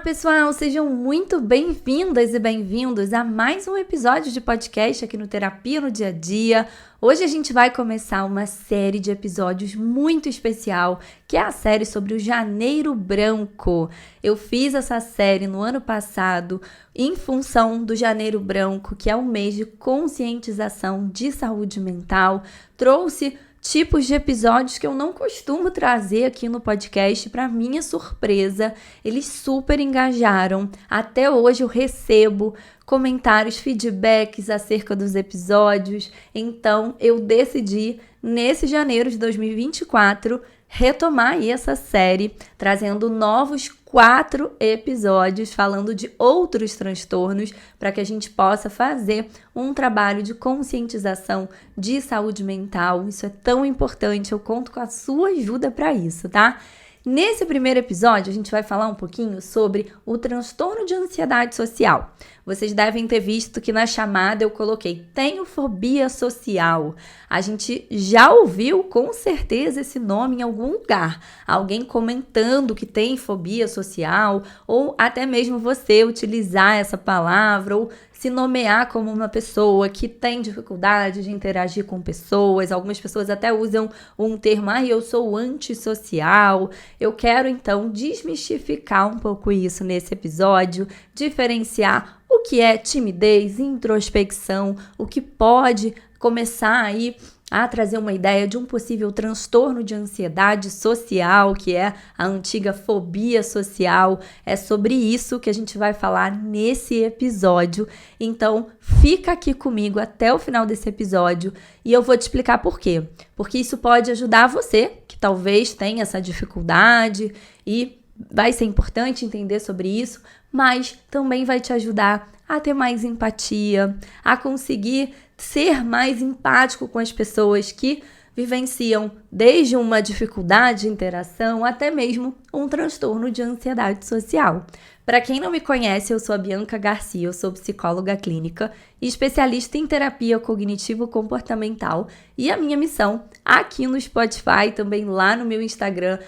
pessoal, sejam muito bem-vindas e bem-vindos a mais um episódio de podcast aqui no Terapia no Dia a Dia. Hoje a gente vai começar uma série de episódios muito especial, que é a série sobre o Janeiro Branco. Eu fiz essa série no ano passado em função do Janeiro Branco, que é um mês de conscientização de saúde mental. Trouxe tipos de episódios que eu não costumo trazer aqui no podcast. Para minha surpresa, eles super engajaram. Até hoje eu recebo comentários, feedbacks acerca dos episódios. Então, eu decidi, nesse janeiro de 2024, retomar aí essa série, trazendo novos 4 episódios falando de outros transtornos para que a gente possa fazer um trabalho de conscientização de saúde mental. Isso é tão importante, eu conto com a sua ajuda para isso, tá? Nesse primeiro episódio, a gente vai falar um pouquinho sobre o transtorno de ansiedade social. Vocês devem ter visto que na chamada eu coloquei tenho fobia social. A gente já ouviu com certeza esse nome em algum lugar. Alguém comentando que tem fobia social, ou até mesmo você utilizar essa palavra, ou se nomear como uma pessoa que tem dificuldade de interagir com pessoas. Algumas pessoas até usam um termo, eu sou antissocial. Eu quero então desmistificar um pouco isso nesse episódio, diferenciar o que é timidez, introspecção, o que pode começar aí a trazer uma ideia de um possível transtorno de ansiedade social, que é a antiga fobia social. É sobre isso que a gente vai falar nesse episódio. Então, fica aqui comigo até o final desse episódio e eu vou te explicar por quê. Porque isso pode ajudar você, que talvez tenha essa dificuldade, e vai ser importante entender sobre isso, mas também vai te ajudar a ter mais empatia, a conseguir ser mais empático com as pessoas que vivenciam desde uma dificuldade de interação até mesmo um transtorno de ansiedade social. Para quem não me conhece, eu sou a Bianca Garcia, eu sou psicóloga clínica e especialista em terapia cognitivo-comportamental, e a minha missão aqui no Spotify, também lá no meu Instagram,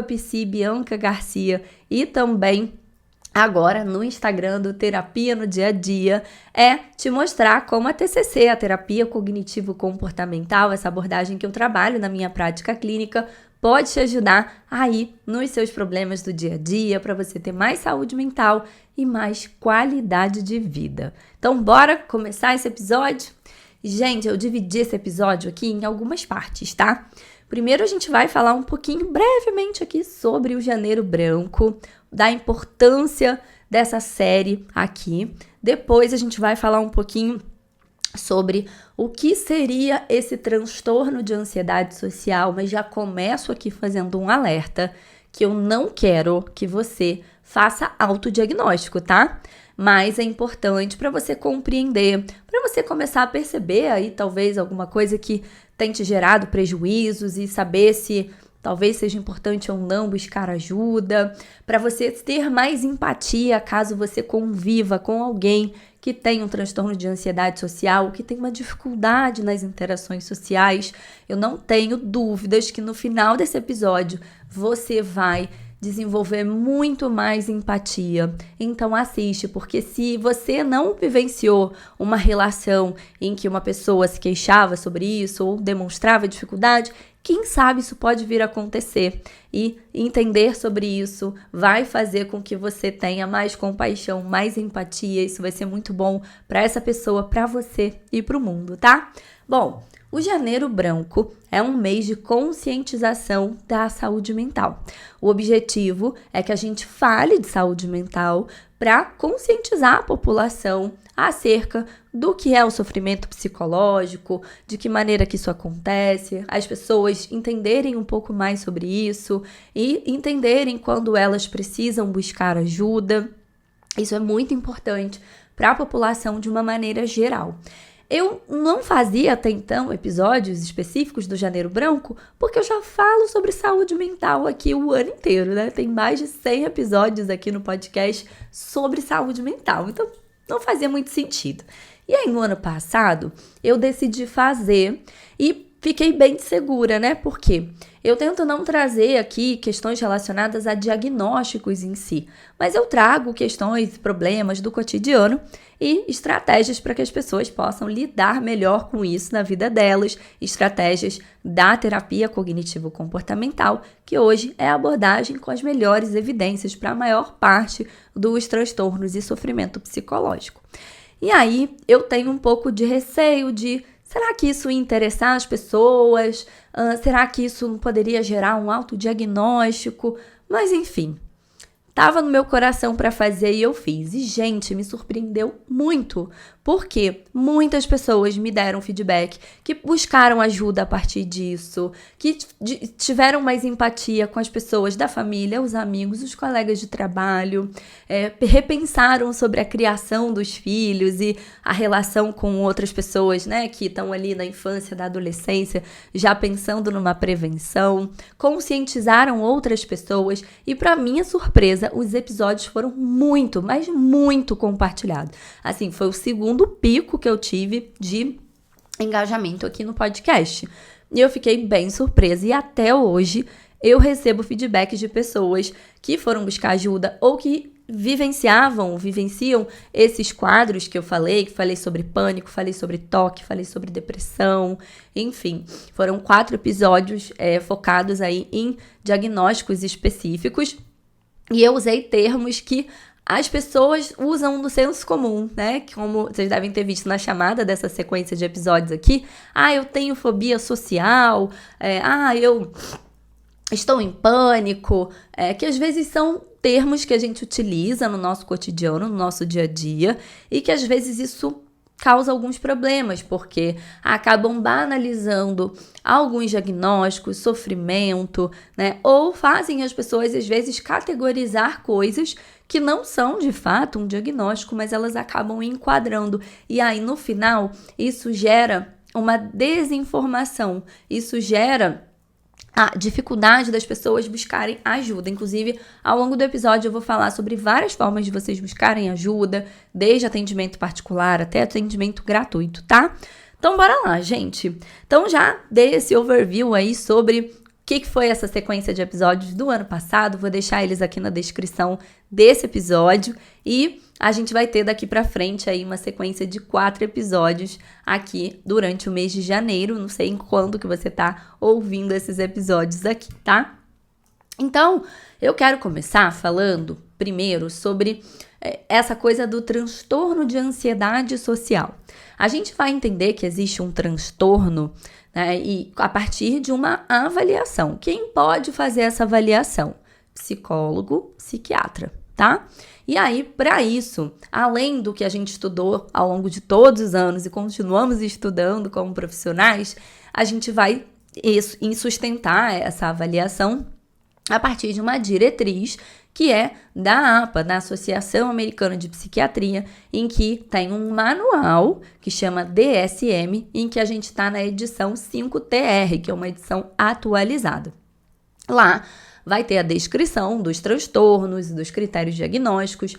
@psibiancagarcia, e também agora no Instagram do Terapia no Dia a Dia, é te mostrar como a TCC, a terapia cognitivo-comportamental, essa abordagem que eu trabalho na minha prática clínica, pode te ajudar aí nos seus problemas do dia a dia, para você ter mais saúde mental e mais qualidade de vida. Então, bora começar esse episódio? Gente, eu dividi esse episódio aqui em algumas partes, tá? Primeiro a gente vai falar um pouquinho brevemente aqui sobre o Janeiro Branco, da importância dessa série aqui. Depois a gente vai falar um pouquinho sobre o que seria esse transtorno de ansiedade social, mas já começo aqui fazendo um alerta que eu não quero que você faça autodiagnóstico, tá? Mas é importante para você compreender, para você começar a perceber aí talvez alguma coisa que tem te gerado prejuízos e saber se talvez seja importante ou não buscar ajuda, para você ter mais empatia caso você conviva com alguém que tem um transtorno de ansiedade social, que tem uma dificuldade nas interações sociais. Eu não tenho dúvidas que no final desse episódio você vai desenvolver muito mais empatia. Então assiste, porque se você não vivenciou uma relação em que uma pessoa se queixava sobre isso ou demonstrava dificuldade, quem sabe isso pode vir a acontecer, e entender sobre isso vai fazer com que você tenha mais compaixão, mais empatia. Isso vai ser muito bom para essa pessoa, para você e para o mundo, tá? Bom, o Janeiro Branco é um mês de conscientização da saúde mental. O objetivo é que a gente fale de saúde mental para conscientizar a população acerca do que é o sofrimento psicológico, de que maneira que isso acontece, as pessoas entenderem um pouco mais sobre isso e entenderem quando elas precisam buscar ajuda. Isso é muito importante para a população de uma maneira geral. Eu não fazia até então episódios específicos do Janeiro Branco, porque eu já falo sobre saúde mental aqui o ano inteiro, né? Tem mais de 100 episódios aqui no podcast sobre saúde mental, então não fazia muito sentido. E aí, no ano passado, eu decidi fazer e fiquei bem segura, né? Por quê? Eu tento não trazer aqui questões relacionadas a diagnósticos em si, mas eu trago questões e problemas do cotidiano e estratégias para que as pessoas possam lidar melhor com isso na vida delas, estratégias da terapia cognitivo-comportamental, que hoje é a abordagem com as melhores evidências para a maior parte dos transtornos e sofrimento psicológico. E aí eu tenho um pouco de receio de: será que isso ia interessar as pessoas? Será que isso não poderia gerar um autodiagnóstico? Mas enfim, tava no meu coração para fazer e eu fiz. E, gente, me surpreendeu muito, porque muitas pessoas me deram feedback, que buscaram ajuda a partir disso, que tiveram mais empatia com as pessoas da família, os amigos, os colegas de trabalho, repensaram sobre a criação dos filhos e a relação com outras pessoas, né, que estão ali na infância, da adolescência, já pensando numa prevenção, conscientizaram outras pessoas e, para minha surpresa, os episódios foram muito, mas muito compartilhados. Assim, foi o segundo pico que eu tive de engajamento aqui no podcast. E eu fiquei bem surpresa. E até hoje eu recebo feedbacks de pessoas que foram buscar ajuda ou que vivenciam esses quadros que eu falei sobre pânico, falei sobre toque, falei sobre depressão, enfim. Foram 4 episódios focados aí em diagnósticos específicos. E eu usei termos que as pessoas usam no senso comum, né? Como vocês devem ter visto na chamada dessa sequência de episódios aqui. Eu tenho fobia social. Eu estou em pânico. Que às vezes são termos que a gente utiliza no nosso cotidiano, no nosso dia a dia. E que às vezes isso causa alguns problemas, porque acabam banalizando alguns diagnósticos, sofrimento, né? Ou fazem as pessoas, às vezes, categorizar coisas que não são, de fato, um diagnóstico, mas elas acabam enquadrando. E aí, no final, isso gera uma desinformação, isso gera a dificuldade das pessoas buscarem ajuda. Inclusive, ao longo do episódio eu vou falar sobre várias formas de vocês buscarem ajuda, desde atendimento particular até atendimento gratuito, tá? Então, bora lá, gente. Então, já dei esse overview aí sobre o que foi essa sequência de episódios do ano passado. Vou deixar eles aqui na descrição desse episódio e a gente vai ter daqui pra frente aí uma sequência de 4 episódios aqui durante o mês de janeiro. Não sei em quando que você tá ouvindo esses episódios aqui, tá? Então, eu quero começar falando primeiro sobre essa coisa do transtorno de ansiedade social. A gente vai entender que existe um transtorno, né, e a partir de uma avaliação. Quem pode fazer essa avaliação? Psicólogo, psiquiatra, tá? E aí, para isso, além do que a gente estudou ao longo de todos os anos e continuamos estudando como profissionais, a gente vai sustentar essa avaliação a partir de uma diretriz que é da APA, da Associação Americana de Psiquiatria, em que tem um manual que chama DSM, em que a gente está na edição 5TR, que é uma edição atualizada. Lá vai ter a descrição dos transtornos e dos critérios diagnósticos,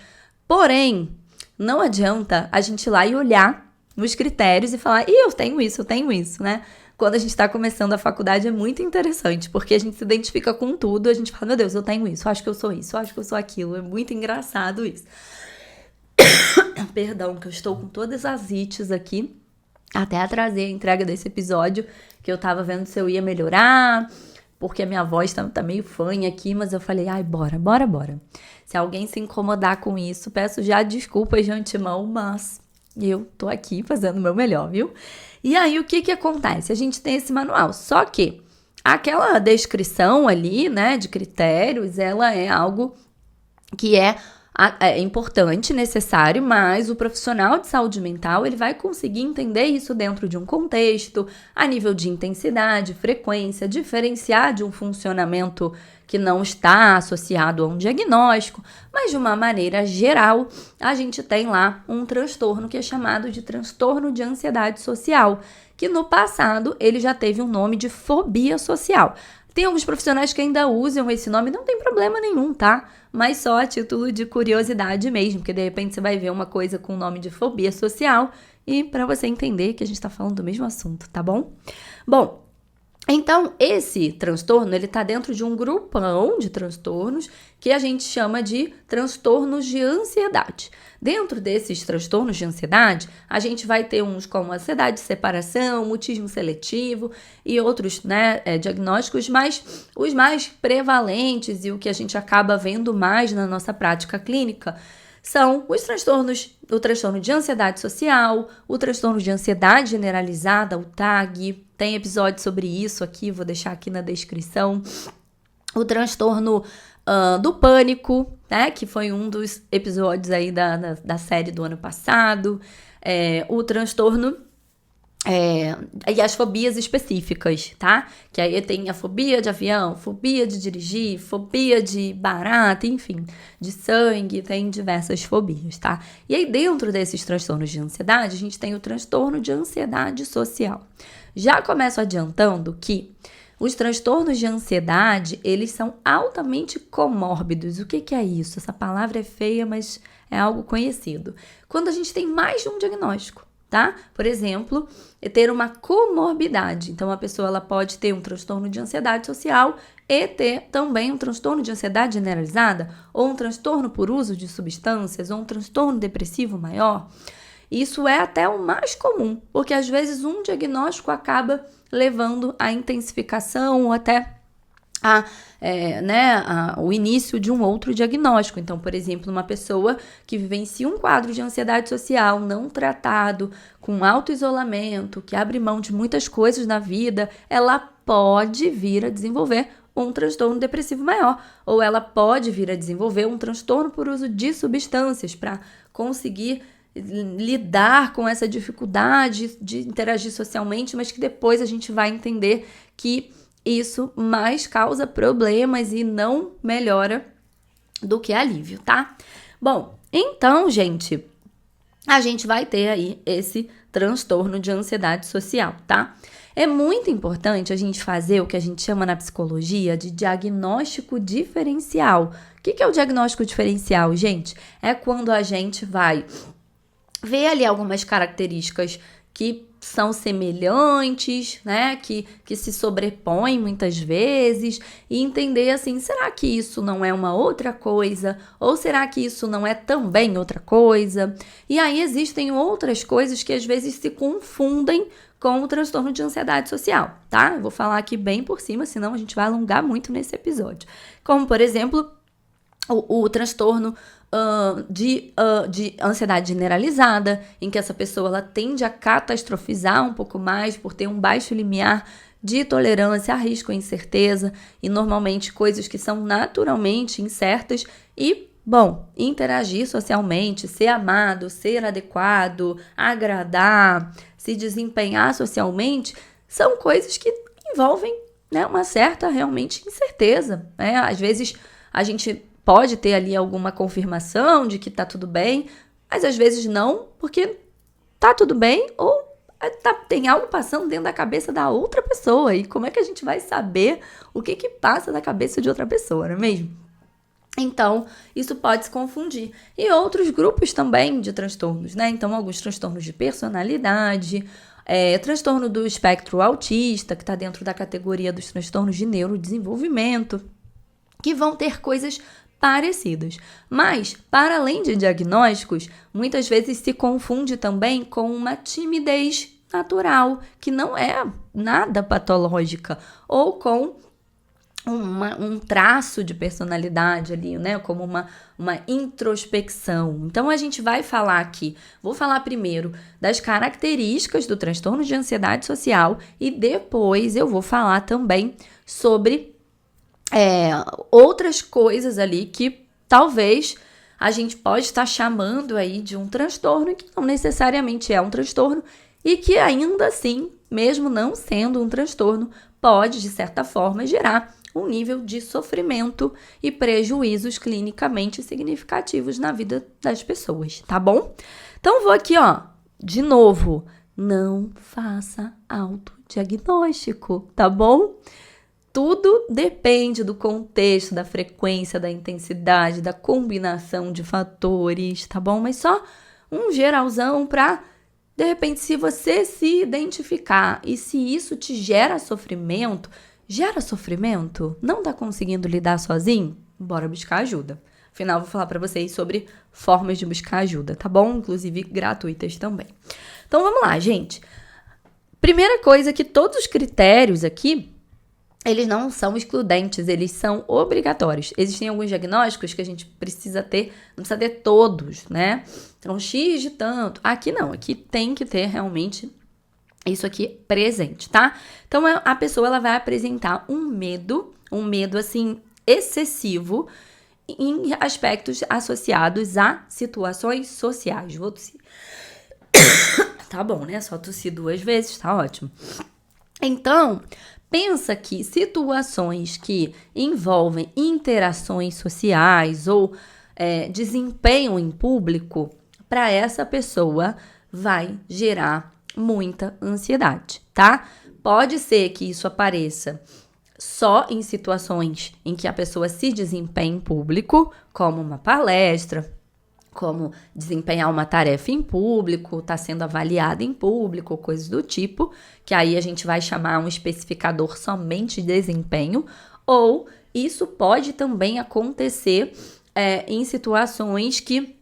porém, não adianta a gente ir lá e olhar nos critérios e falar: eu tenho isso, né? Quando a gente está começando a faculdade é muito interessante, porque a gente se identifica com tudo, a gente fala: meu Deus, eu tenho isso, acho que eu sou isso, acho que eu sou aquilo. É muito engraçado isso. Perdão, que eu estou com todas as ites aqui. Até atrasei a entrega desse episódio, que eu tava vendo se eu ia melhorar, porque a minha voz tá meio fanha aqui, mas eu falei: bora. Se alguém se incomodar com isso, peço já desculpas de antemão, mas eu tô aqui fazendo o meu melhor, viu? E aí, o que acontece? A gente tem esse manual, só que aquela descrição ali, né, de critérios, ela é algo que é importante, necessário, mas o profissional de saúde mental, ele vai conseguir entender isso dentro de um contexto, a nível de intensidade, frequência, diferenciar de um funcionamento que não está associado a um diagnóstico, mas de uma maneira geral, a gente tem lá um transtorno que é chamado de transtorno de ansiedade social, que no passado ele já teve um nome de fobia social. Tem alguns profissionais que ainda usam esse nome, não tem problema nenhum, tá? Mas só a título de curiosidade mesmo, porque de repente você vai ver uma coisa com o nome de fobia social e para você entender que a gente tá falando do mesmo assunto, tá bom? Bom, Então, esse transtorno, ele está dentro de um grupão de transtornos que a gente chama de transtornos de ansiedade. Dentro desses transtornos de ansiedade, a gente vai ter uns como ansiedade de separação, mutismo seletivo e outros, diagnósticos, mas os mais prevalentes e o que a gente acaba vendo mais na nossa prática clínica são os transtornos, o transtorno de ansiedade social, o transtorno de ansiedade generalizada, o TAG, tem episódio sobre isso aqui, vou deixar aqui na descrição, o transtorno do pânico, né, que foi um dos episódios aí da série do ano passado, o transtorno e as fobias específicas, tá? Que aí tem a fobia de avião, fobia de dirigir, fobia de barata, enfim, de sangue, tem diversas fobias, tá? E aí dentro desses transtornos de ansiedade, a gente tem o transtorno de ansiedade social. Já começo adiantando que os transtornos de ansiedade, eles são altamente comórbidos. O que é isso? Essa palavra é feia, mas é algo conhecido. Quando a gente tem mais de um diagnóstico, tá? Por exemplo, ter uma comorbidade. Então, a pessoa ela pode ter um transtorno de ansiedade social e ter também um transtorno de ansiedade generalizada, ou um transtorno por uso de substâncias, ou um transtorno depressivo maior. Isso é até o mais comum, porque às vezes um diagnóstico acaba levando à intensificação ou até o início de um outro diagnóstico. Então, por exemplo, uma pessoa que vivencia um quadro de ansiedade social não tratado, com auto-isolamento, que abre mão de muitas coisas na vida, ela pode vir a desenvolver um transtorno depressivo maior, ou ela pode vir a desenvolver um transtorno por uso de substâncias para conseguir lidar com essa dificuldade de interagir socialmente, mas que depois a gente vai entender que isso mais causa problemas e não melhora do que alívio, tá? Bom, então, gente, a gente vai ter aí esse transtorno de ansiedade social, tá? É muito importante a gente fazer o que a gente chama na psicologia de diagnóstico diferencial. O que é o diagnóstico diferencial, gente? É quando a gente vai ver ali algumas características que são semelhantes, né, que se sobrepõem muitas vezes e entender assim, será que isso não é uma outra coisa? Ou será que isso não é também outra coisa? E aí existem outras coisas que às vezes se confundem com o transtorno de ansiedade social, tá? Eu vou falar aqui bem por cima, senão a gente vai alongar muito nesse episódio. Como, por exemplo, o transtorno de ansiedade generalizada, em que essa pessoa ela tende a catastrofizar um pouco mais por ter um baixo limiar de tolerância a risco e incerteza, e normalmente coisas que são naturalmente incertas e, bom, interagir socialmente, ser amado, ser adequado, agradar, se desempenhar socialmente, são coisas que envolvem, né, uma certa realmente incerteza, né? Às vezes a gente pode ter ali alguma confirmação de que tá tudo bem, mas às vezes não, porque tá tudo bem ou tem algo passando dentro da cabeça da outra pessoa. E como é que a gente vai saber o que passa na cabeça de outra pessoa, não é mesmo? Então, isso pode se confundir. E outros grupos também de transtornos, né? Então, alguns transtornos de personalidade, transtorno do espectro autista, que está dentro da categoria dos transtornos de neurodesenvolvimento, que vão ter coisas parecidas. Mas, para além de diagnósticos, muitas vezes se confunde também com uma timidez natural, que não é nada patológica, ou com um traço de personalidade ali, né? Como uma introspecção. Então, a gente vai falar aqui, vou falar primeiro das características do transtorno de ansiedade social e depois eu vou falar também sobre outras coisas ali que talvez a gente pode estar chamando aí de um transtorno que não necessariamente é um transtorno e que ainda assim, mesmo não sendo um transtorno, pode, de certa forma, gerar um nível de sofrimento e prejuízos clinicamente significativos na vida das pessoas, tá bom? Então, vou aqui, de novo, não faça autodiagnóstico, tá bom? Tudo depende do contexto, da frequência, da intensidade, da combinação de fatores, tá bom? Mas só um geralzão para De repente, se você se identificar e se isso te gera sofrimento, não tá conseguindo lidar sozinho? Bora buscar ajuda. Afinal, vou falar para vocês sobre formas de buscar ajuda, tá bom? Inclusive gratuitas também. Então, vamos lá, gente. Primeira coisa que todos os critérios aqui, eles não são excludentes, eles são obrigatórios. Existem alguns diagnósticos que a gente precisa ter, não precisa ter todos, né? Então, X de tanto. Aqui não, aqui tem que ter realmente isso aqui presente, tá? Então, a pessoa ela vai apresentar um medo assim, excessivo em aspectos associados a situações sociais. Vou tossir. Tá bom, né? Só tossir 2 vezes, tá ótimo. Então, pensa que situações que envolvem interações sociais ou desempenho em público, para essa pessoa vai gerar muita ansiedade, tá? Pode ser que isso apareça só em situações em que a pessoa se desempenha em público, como uma palestra, como desempenhar uma tarefa em público, tá sendo avaliada em público, coisas do tipo, que aí a gente vai chamar um especificador somente de desempenho, ou isso pode também acontecer em situações que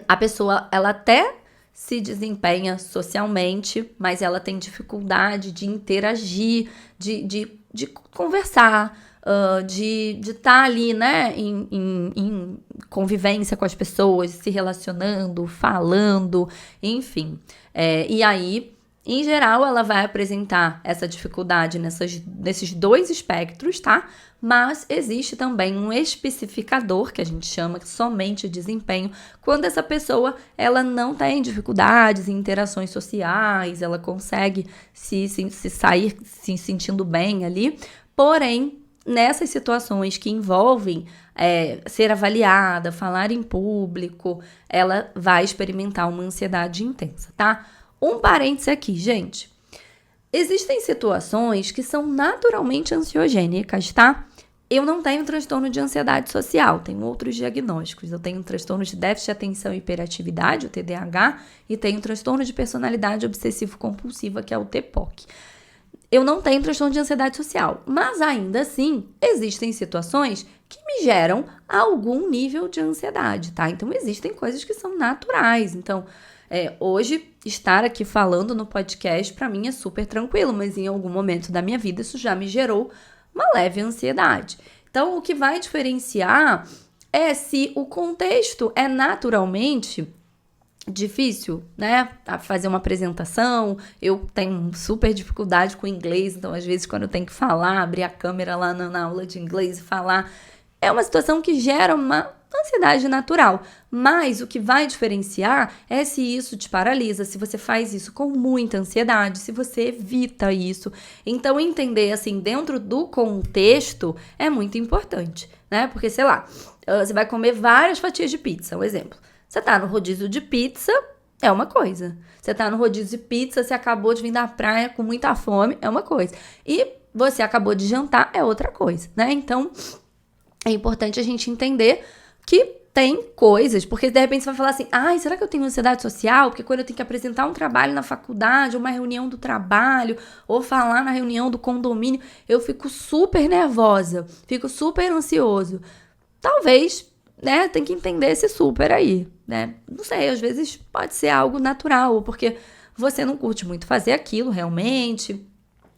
a pessoa, ela até se desempenha socialmente, mas ela tem dificuldade de interagir, de conversar, de estar ali, né, em convivência com as pessoas, se relacionando, falando, enfim. E aí, em geral, ela vai apresentar essa dificuldade nesses 2 espectros, tá? Mas existe também um especificador, que a gente chama somente desempenho, quando essa pessoa ela não tem dificuldades em interações sociais, ela consegue se sair se sentindo bem ali, porém, nessas situações que envolvem ser avaliada, falar em público, ela vai experimentar uma ansiedade intensa, tá? Um parêntese aqui, gente. Existem situações que são naturalmente ansiogênicas, tá? Eu não tenho transtorno de ansiedade social, tenho outros diagnósticos. Eu tenho transtorno de déficit de atenção e hiperatividade, o TDAH, e tenho transtorno de personalidade obsessivo-compulsiva, que é o TPOC. Eu não tenho transtorno de ansiedade social, mas ainda assim, existem situações que me geram algum nível de ansiedade, tá? Então, existem coisas que são naturais. Então, hoje, estar aqui falando no podcast, pra mim, é super tranquilo, mas em algum momento da minha vida, isso já me gerou uma leve ansiedade. Então, o que vai diferenciar é se o contexto é naturalmente difícil, né? A fazer uma apresentação. Eu tenho super dificuldade com inglês, então às vezes quando eu tenho que falar, abrir a câmera lá na aula de inglês e falar, é uma situação que gera uma ansiedade natural. Mas o que vai diferenciar é se isso te paralisa, se você faz isso com muita ansiedade, se você evita isso. Então entender assim dentro do contexto é muito importante, né? Porque sei lá, você vai comer várias fatias de pizza, um exemplo. Você tá no rodízio de pizza, é uma coisa. Você tá no rodízio de pizza, você acabou de vir da praia com muita fome, é uma coisa. E você acabou de jantar, é outra coisa, né? Então, é importante a gente entender que tem coisas, porque de repente você vai falar assim, ai, será que eu tenho ansiedade social? Porque quando eu tenho que apresentar um trabalho na faculdade, ou uma reunião do trabalho, ou falar na reunião do condomínio, eu fico super nervosa, fico super ansioso. Talvez, né, tem que entender esse super aí, né? Não sei, às vezes pode ser algo natural, porque você não curte muito fazer aquilo realmente,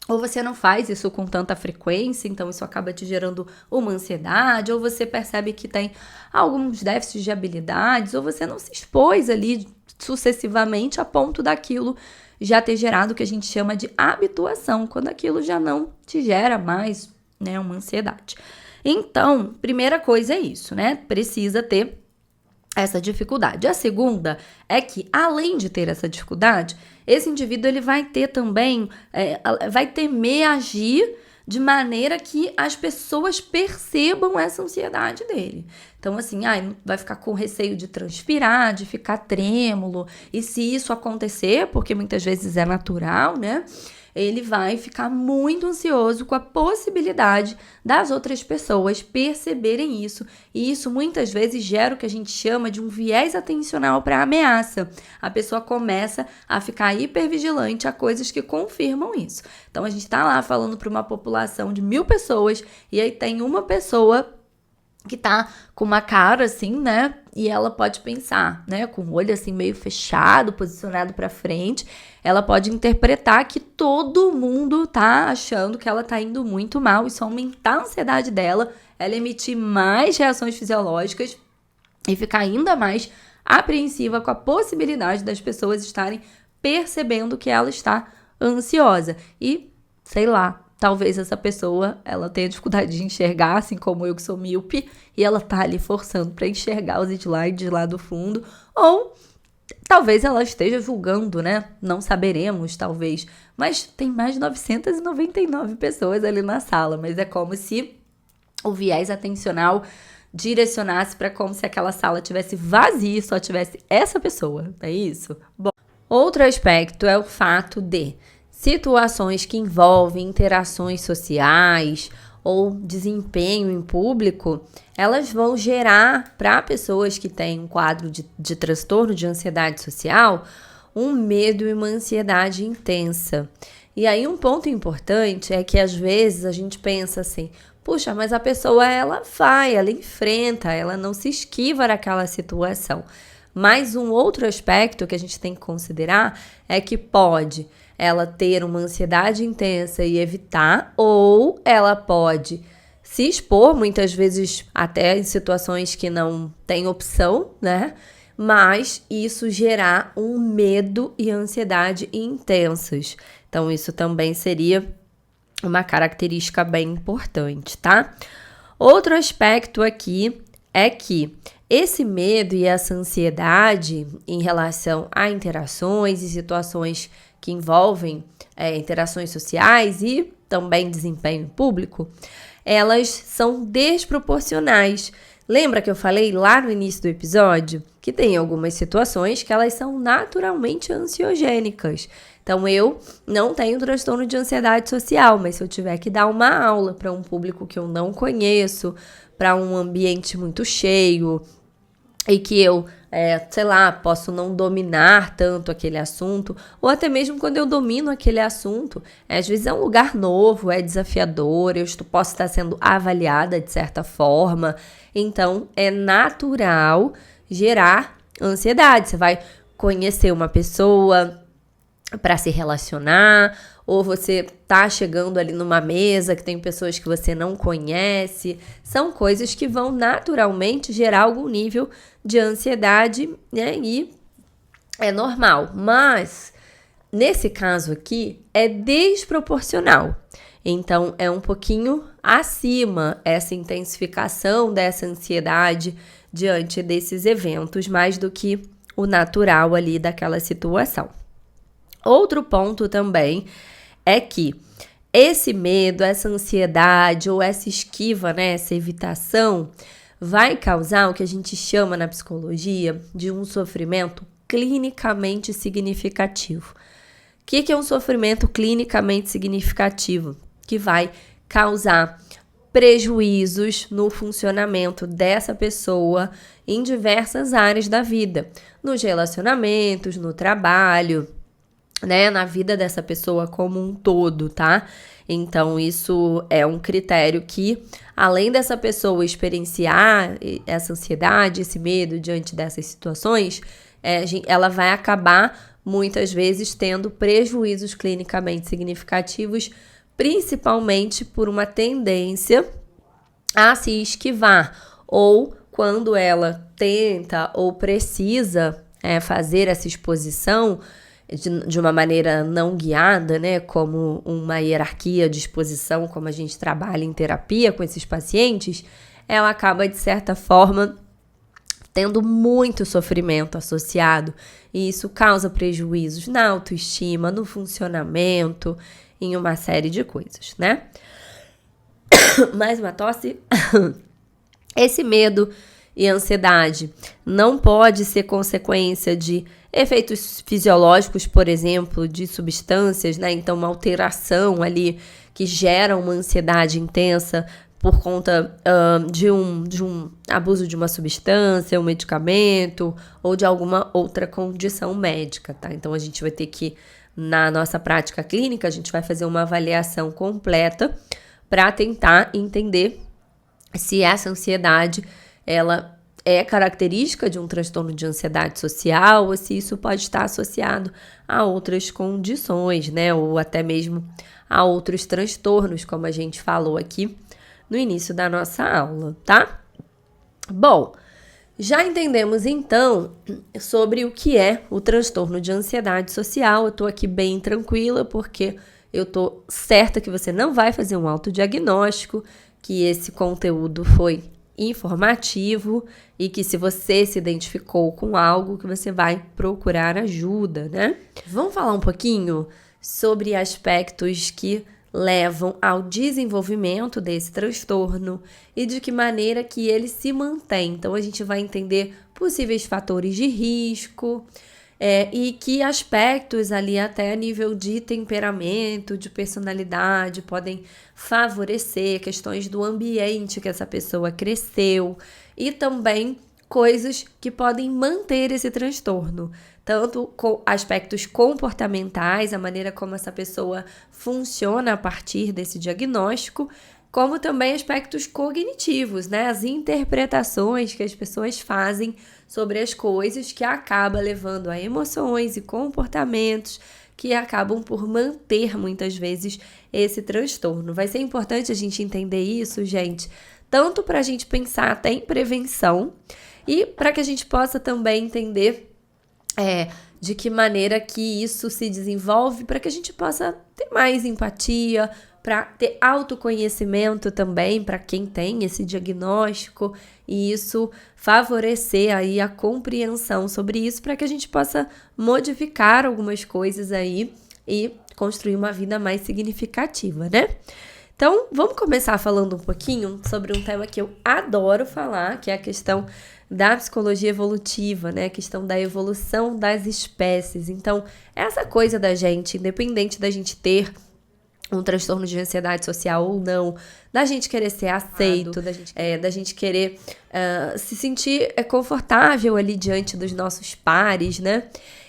ou você não faz isso com tanta frequência, então isso acaba te gerando uma ansiedade, ou você percebe que tem alguns déficits de habilidades, ou você não se expôs ali sucessivamente a ponto daquilo já ter gerado o que a gente chama de habituação, quando aquilo já não te gera mais, né, uma ansiedade. Então, primeira coisa é isso, né? Precisa ter essa dificuldade. A segunda é que, além de ter essa dificuldade, esse indivíduo ele vai ter também, vai temer agir de maneira que as pessoas percebam essa ansiedade dele. Então, assim, vai ficar com receio de transpirar, de ficar trêmulo. E se isso acontecer, porque muitas vezes é natural, né? ele vai ficar muito ansioso com a possibilidade das outras pessoas perceberem isso. E isso muitas vezes gera o que a gente chama de um viés atencional para ameaça. A pessoa começa a ficar hipervigilante a coisas que confirmam isso. Então a gente está lá falando para uma população de 1.000 pessoas e aí tem uma pessoa que tá com uma cara assim, né? E ela pode pensar, né? Com o olho assim meio fechado, posicionado pra frente, ela pode interpretar que todo mundo tá achando que ela tá indo muito mal. Isso aumentar a ansiedade dela, ela emitir mais reações fisiológicas e ficar ainda mais apreensiva com a possibilidade das pessoas estarem percebendo que ela está ansiosa. E, sei lá, talvez essa pessoa, ela tenha dificuldade de enxergar, assim como eu que sou míope, e ela tá ali forçando para enxergar os slides lá do fundo, ou talvez ela esteja julgando, né? Não saberemos, talvez. Mas tem mais de 999 pessoas ali na sala, mas é como se o viés atencional direcionasse para como se aquela sala tivesse vazia e só tivesse essa pessoa, é isso? Bom, outro aspecto é o fato de situações que envolvem interações sociais ou desempenho em público, elas vão gerar para pessoas que têm um quadro de transtorno de ansiedade social um medo e uma ansiedade intensa. E aí um ponto importante é que às vezes a gente pensa assim, puxa, mas a pessoa ela enfrenta, ela não se esquiva daquela situação. Mas um outro aspecto que a gente tem que considerar é que pode ela ter uma ansiedade intensa e evitar, ou ela pode se expor, muitas vezes até em situações que não tem opção, né? Mas isso gerar um medo e ansiedade intensas. Então, isso também seria uma característica bem importante, tá? Outro aspecto aqui é que esse medo e essa ansiedade em relação a interações e situações que envolvem interações sociais e também desempenho público, elas são desproporcionais. Lembra que eu falei lá no início do episódio que tem algumas situações que elas são naturalmente ansiogênicas. Então, eu não tenho transtorno de ansiedade social, mas se eu tiver que dar uma aula para um público que eu não conheço, para um ambiente muito cheio, e que eu, sei lá, posso não dominar tanto aquele assunto, ou até mesmo quando eu domino aquele assunto, às vezes é um lugar novo, é desafiador, eu posso estar sendo avaliada de certa forma, então é natural gerar ansiedade. Você vai conhecer uma pessoa para se relacionar, ou você tá chegando ali numa mesa que tem pessoas que você não conhece, são coisas que vão naturalmente gerar algum nível de ansiedade, né? E é normal, mas nesse caso aqui é desproporcional. Então é um pouquinho acima essa intensificação dessa ansiedade diante desses eventos, mais do que o natural ali daquela situação. Outro ponto também é que esse medo, essa ansiedade ou essa esquiva, né, essa evitação, vai causar o que a gente chama na psicologia de um sofrimento clinicamente significativo. O que é um sofrimento clinicamente significativo? Que vai causar prejuízos no funcionamento dessa pessoa em diversas áreas da vida, nos relacionamentos, no trabalho, né, na vida dessa pessoa como um todo, tá? Então, isso é um critério que, além dessa pessoa experienciar essa ansiedade, esse medo diante dessas situações, ela vai acabar, muitas vezes, tendo prejuízos clinicamente significativos, principalmente por uma tendência a se esquivar, ou quando ela tenta ou precisa fazer essa exposição de uma maneira não guiada, né, como uma hierarquia de exposição, como a gente trabalha em terapia com esses pacientes, ela acaba, de certa forma, tendo muito sofrimento associado, e isso causa prejuízos na autoestima, no funcionamento, em uma série de coisas, né? Mais uma tosse. Esse medo e ansiedade não pode ser consequência de efeitos fisiológicos, por exemplo, de substâncias, né? Então, uma alteração ali que gera uma ansiedade intensa por conta de um abuso de uma substância, um medicamento ou de alguma outra condição médica, tá? Então, a gente vai ter que, na nossa prática clínica, a gente vai fazer uma avaliação completa para tentar entender se essa ansiedade, ela é característica de um transtorno de ansiedade social ou se isso pode estar associado a outras condições, né? Ou até mesmo a outros transtornos, como a gente falou aqui no início da nossa aula, tá? Bom, já entendemos então sobre o que é o transtorno de ansiedade social. Eu tô aqui bem tranquila porque eu tô certa que você não vai fazer um autodiagnóstico, que esse conteúdo foi informativo e que se você se identificou com algo, que você vai procurar ajuda, né? Vamos falar um pouquinho sobre aspectos que levam ao desenvolvimento desse transtorno e de que maneira que ele se mantém. Então, a gente vai entender possíveis fatores de risco, e que aspectos ali até a nível de temperamento, de personalidade, podem favorecer questões do ambiente que essa pessoa cresceu e também coisas que podem manter esse transtorno, tanto com aspectos comportamentais, a maneira como essa pessoa funciona a partir desse diagnóstico, como também aspectos cognitivos, né? As interpretações que as pessoas fazem sobre as coisas que acaba levando a emoções e comportamentos que acabam por manter muitas vezes esse transtorno. Vai ser importante a gente entender isso, gente, tanto para a gente pensar até em prevenção e para que a gente possa também entender de que maneira que isso se desenvolve, para que a gente possa ter mais empatia, para ter autoconhecimento também para quem tem esse diagnóstico e isso favorecer aí a compreensão sobre isso para que a gente possa modificar algumas coisas aí e construir uma vida mais significativa, né? Então, vamos começar falando um pouquinho sobre um tema que eu adoro falar, que é a questão da psicologia evolutiva, né? A questão da evolução das espécies. Então, essa coisa da gente, independente da gente ter um transtorno de ansiedade social ou não, da gente querer ser aceito, da gente querer se sentir confortável ali diante dos nossos pares, né?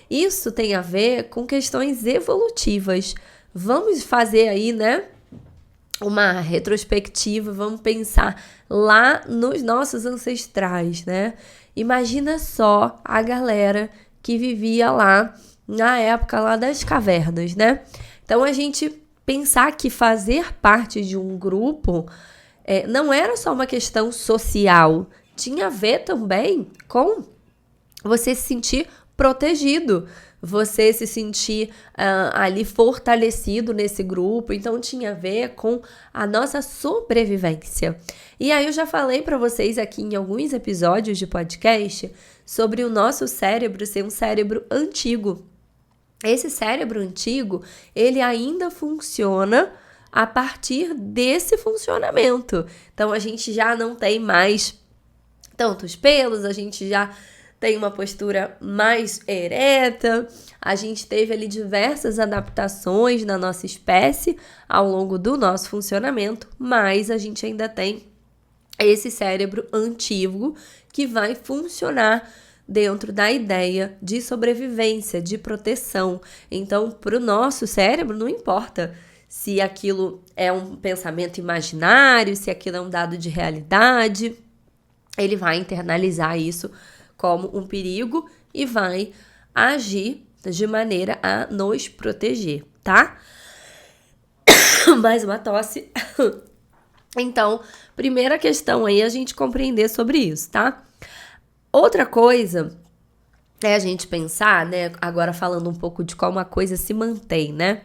Isso tem a ver com questões evolutivas. Vamos fazer aí, né, uma retrospectiva, vamos pensar lá nos nossos ancestrais, né? Imagina só a galera que vivia lá na época lá das cavernas, né? Então, a gente pensar que fazer parte de um grupo não era só uma questão social, tinha a ver também com você se sentir protegido, você se sentir ali fortalecido nesse grupo, então tinha a ver com a nossa sobrevivência. E aí eu já falei para vocês aqui em alguns episódios de podcast sobre o nosso cérebro ser um cérebro antigo. Esse cérebro antigo, ele ainda funciona a partir desse funcionamento. Então, a gente já não tem mais tantos pelos, a gente já tem uma postura mais ereta, a gente teve ali diversas adaptações na nossa espécie ao longo do nosso funcionamento, mas a gente ainda tem esse cérebro antigo que vai funcionar dentro da ideia de sobrevivência, de proteção. Então, para o nosso cérebro, não importa se aquilo é um pensamento imaginário, se aquilo é um dado de realidade, ele vai internalizar isso como um perigo e vai agir de maneira a nos proteger, tá? Mais uma tosse. Então, primeira questão aí é a gente compreender sobre isso, tá? Outra coisa é a gente pensar, né, agora falando um pouco de como a coisa se mantém, né?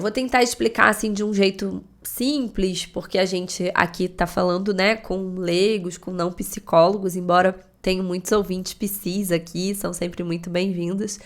Vou tentar explicar assim de um jeito simples, porque a gente aqui tá falando, né, com leigos, com não psicólogos, embora tenha muitos ouvintes psis aqui, são sempre muito bem-vindos,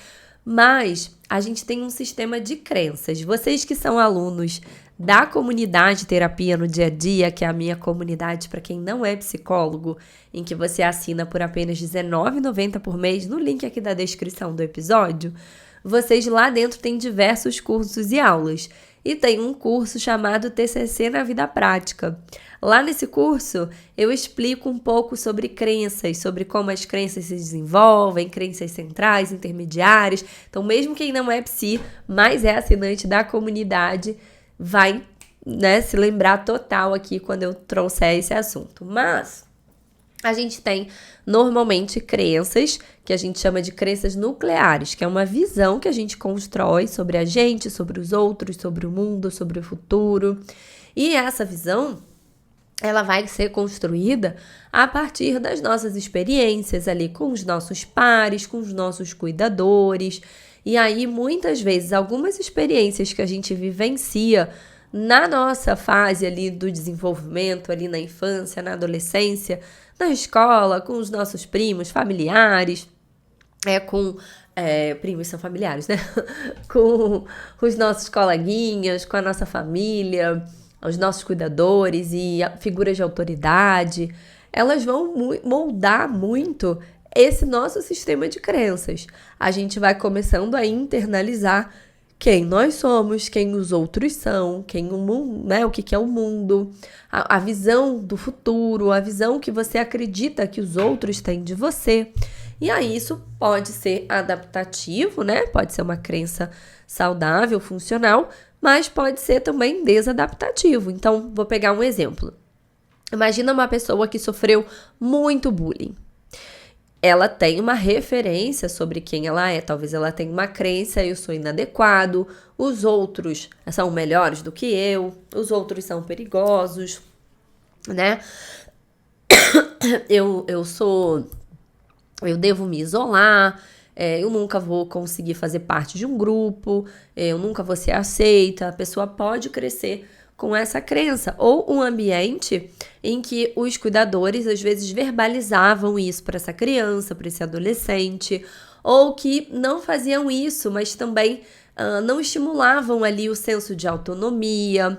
Mas a gente tem um sistema de crenças. Vocês que são alunos da comunidade Terapia no Dia a Dia, que é a minha comunidade para quem não é psicólogo, em que você assina por apenas R$19,90 por mês, no link aqui da descrição do episódio, vocês lá dentro têm diversos cursos e aulas. E tem um curso chamado TCC na Vida Prática. Lá nesse curso, eu explico um pouco sobre crenças, sobre como as crenças se desenvolvem, crenças centrais, intermediárias. Então, mesmo quem não é psi, mas é assinante da comunidade, vai, né, se lembrar total aqui quando eu trouxer esse assunto. Mas a gente tem normalmente crenças que a gente chama de crenças nucleares, que é uma visão que a gente constrói sobre a gente, sobre os outros, sobre o mundo, sobre o futuro. E essa visão, ela vai ser construída a partir das nossas experiências ali com os nossos pares, com os nossos cuidadores. E aí, muitas vezes, algumas experiências que a gente vivencia na nossa fase ali do desenvolvimento, ali na infância, na adolescência, na escola, com os nossos primos, familiares, primos são familiares, né? Com os nossos coleguinhas, com a nossa família, os nossos cuidadores e figuras de autoridade, elas vão moldar muito esse nosso sistema de crenças. A gente vai começando a internalizar quem nós somos, quem os outros são, quem o mundo, né? O que é o mundo, a visão do futuro, a visão que você acredita que os outros têm de você. E aí isso pode ser adaptativo, né? Pode ser uma crença saudável, funcional, mas pode ser também desadaptativo. Então, vou pegar um exemplo. Imagina uma pessoa que sofreu muito bullying. Ela tem uma referência sobre quem ela é. Talvez ela tenha uma crença, eu sou inadequado, os outros são melhores do que eu, os outros são perigosos, né? Eu devo me isolar, eu nunca vou conseguir fazer parte de um grupo, eu nunca vou ser aceita. A pessoa pode crescer com essa crença, ou um ambiente em que os cuidadores às vezes verbalizavam isso para essa criança, para esse adolescente, ou que não faziam isso, mas também não estimulavam ali o senso de autonomia,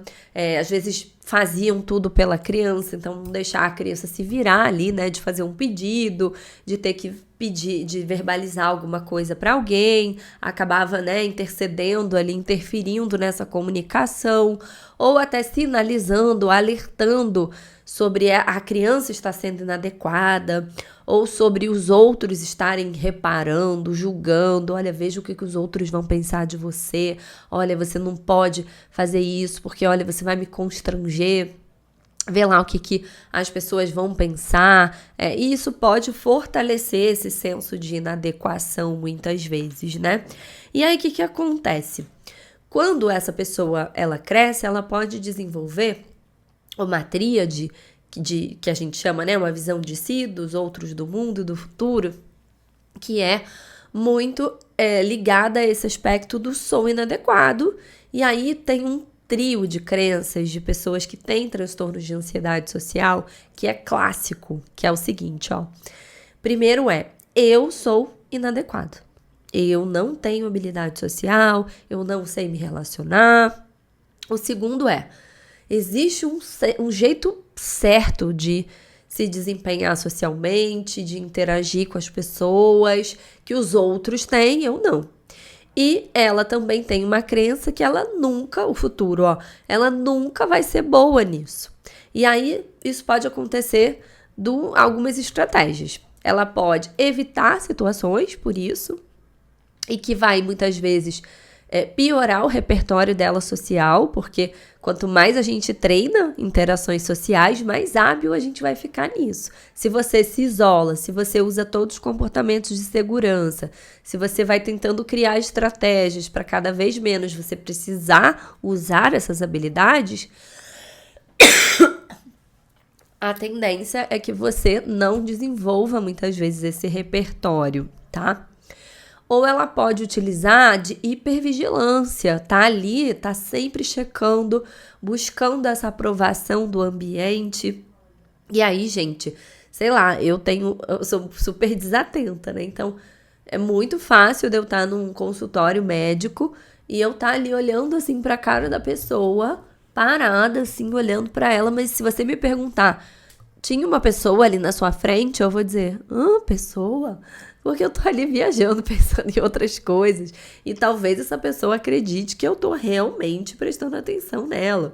às vezes faziam tudo pela criança, então não deixar a criança se virar ali, né, de fazer um pedido, de ter que pedir, de verbalizar alguma coisa para alguém, acabava, né, intercedendo ali, interferindo nessa comunicação, ou até sinalizando, alertando sobre a criança estar sendo inadequada, ou sobre os outros estarem reparando, julgando. Olha, veja o que os outros vão pensar de você. Olha, você não pode fazer isso, porque, olha, você vai me constranger. Vê lá o que as pessoas vão pensar. E isso pode fortalecer esse senso de inadequação muitas vezes, né? E aí, o que acontece? Quando essa pessoa, ela cresce, ela pode desenvolver uma tríade que a gente chama, né, uma visão de si, dos outros, do mundo, do futuro, que é muito ligada a esse aspecto do sou inadequado. E aí tem um trio de crenças de pessoas que têm transtornos de ansiedade social, que é clássico, que é o seguinte, ó. Primeiro eu sou inadequado. Eu não tenho habilidade social, eu não sei me relacionar. O segundo existe um jeito certo de se desempenhar socialmente, de interagir com as pessoas, que os outros têm, eu não. E ela também tem uma crença que ela nunca vai ser boa nisso. E aí, isso pode acontecer algumas estratégias. Ela pode evitar situações por isso, e que vai, muitas vezes, piorar o repertório dela social, porque quanto mais a gente treina interações sociais, mais hábil a gente vai ficar nisso. Se você se isola, se você usa todos os comportamentos de segurança, se você vai tentando criar estratégias para cada vez menos você precisar usar essas habilidades, a tendência é que você não desenvolva muitas vezes esse repertório, tá? Ou ela pode utilizar de hipervigilância, tá ali, tá sempre checando, buscando essa aprovação do ambiente. E aí, gente, sei lá, eu sou super desatenta, né? Então, É muito fácil de eu estar num consultório médico e eu estar ali olhando assim pra cara da pessoa, parada assim, olhando pra ela, mas se você me perguntar, tinha uma pessoa ali na sua frente, eu vou dizer, pessoa? Porque eu tô ali viajando, pensando em outras coisas. E talvez essa pessoa acredite que eu tô realmente prestando atenção nela.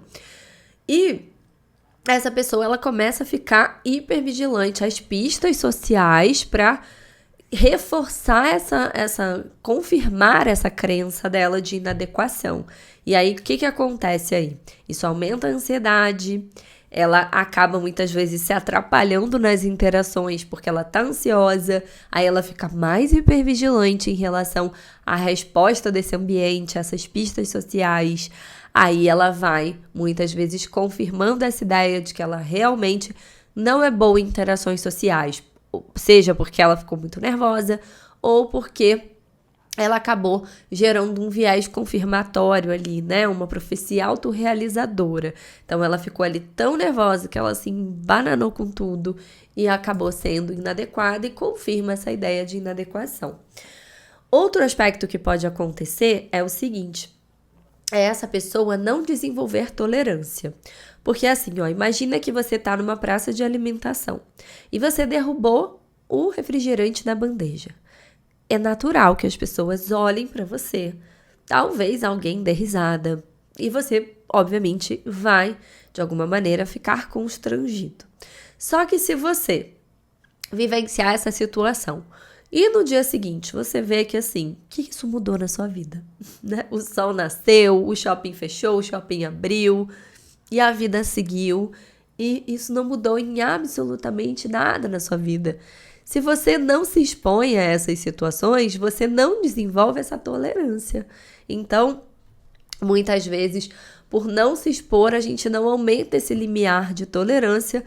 E essa pessoa, ela começa a ficar hipervigilante às pistas sociais para reforçar confirmar essa crença dela de inadequação. E aí, o que acontece aí? Isso aumenta a ansiedade, ela acaba muitas vezes se atrapalhando nas interações porque ela tá ansiosa, aí ela fica mais hipervigilante em relação à resposta desse ambiente, essas pistas sociais. Aí ela vai, muitas vezes, confirmando essa ideia de que ela realmente não é boa em interações sociais, seja porque ela ficou muito nervosa ou porque ela acabou gerando um viés confirmatório ali, né? Uma profecia autorrealizadora. Então, ela ficou ali tão nervosa que ela se embananou com tudo e acabou sendo inadequada e confirma essa ideia de inadequação. Outro aspecto que pode acontecer é o seguinte: é essa pessoa não desenvolver tolerância. Porque assim, imagina que você tá numa praça de alimentação e você derrubou o refrigerante da bandeja. É natural que as pessoas olhem para você, talvez alguém dê risada, e você, obviamente, vai, de alguma maneira, ficar constrangido. Só que se você vivenciar essa situação e no dia seguinte você vê que assim, o que isso mudou na sua vida? Né? O sol nasceu, o shopping fechou, o shopping abriu e a vida seguiu e isso não mudou em absolutamente nada na sua vida. Se você não se expõe a essas situações, você não desenvolve essa tolerância. Então, muitas vezes, por não se expor, a gente não aumenta esse limiar de tolerância.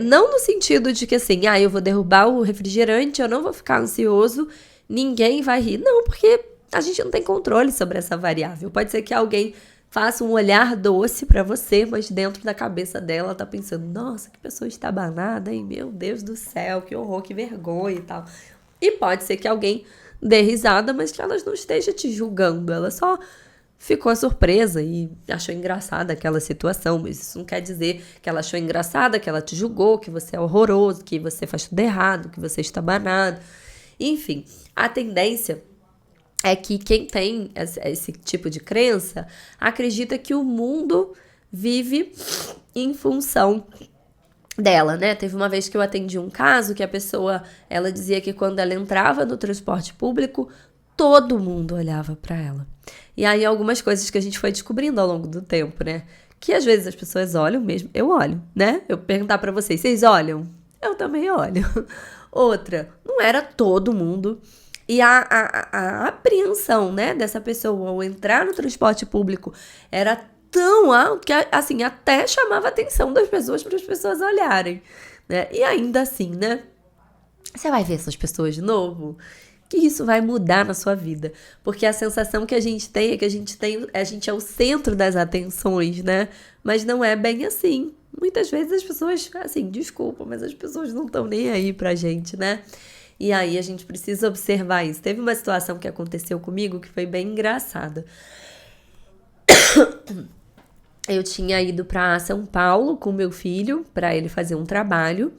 Não no sentido de que assim, eu vou derrubar o refrigerante, eu não vou ficar ansioso, ninguém vai rir. Não, porque a gente não tem controle sobre essa variável. Pode ser que alguém faça um olhar doce pra você, mas dentro da cabeça dela tá pensando, nossa, que pessoa estabanada, hein? Meu Deus do céu, que horror, que vergonha e tal. E pode ser que alguém dê risada, mas que ela não esteja te julgando, ela só ficou surpresa e achou engraçada aquela situação, mas isso não quer dizer que ela achou engraçada, que ela te julgou, que você é horroroso, que você faz tudo errado, que você está estabanado. Enfim, a tendência é que quem tem esse tipo de crença acredita que o mundo vive em função dela, né? Teve uma vez que eu atendi um caso que a pessoa, ela dizia que quando ela entrava no transporte público, todo mundo olhava para ela. E aí algumas coisas que a gente foi descobrindo ao longo do tempo, né? Que às vezes as pessoas olham mesmo, eu olho, né? Eu perguntar para vocês olham? Eu também olho. Outra, não era todo mundo. E a apreensão, né, dessa pessoa ao entrar no transporte público era tão alto que, assim, até chamava a atenção das pessoas para as pessoas olharem, né? E ainda assim, né, você vai ver essas pessoas de novo? Que isso vai mudar na sua vida. Porque a sensação que a gente tem é que a gente é o centro das atenções, né? Mas não é bem assim. Muitas vezes as pessoas, assim, desculpa, mas as pessoas não estão nem aí pra gente, né? E aí a gente precisa observar isso. Teve uma situação que aconteceu comigo que foi bem engraçada. Eu tinha ido para São Paulo com meu filho para ele fazer um trabalho.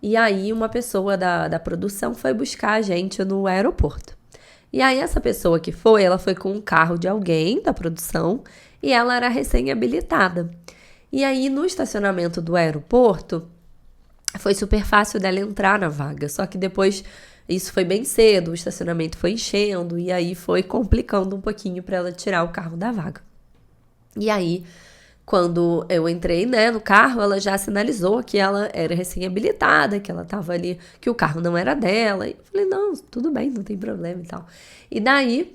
E aí uma pessoa da produção foi buscar a gente no aeroporto. E aí essa pessoa que foi, ela foi com um carro de alguém da produção e ela era recém-habilitada. E aí no estacionamento do aeroporto foi super fácil dela entrar na vaga, só que depois isso foi bem cedo, o estacionamento foi enchendo e aí foi complicando um pouquinho para ela tirar o carro da vaga. E aí, quando eu entrei, né, no carro, ela já sinalizou que ela era recém-habilitada, que ela tava ali, que o carro não era dela. E eu falei, não, tudo bem, não tem problema e tal. E daí,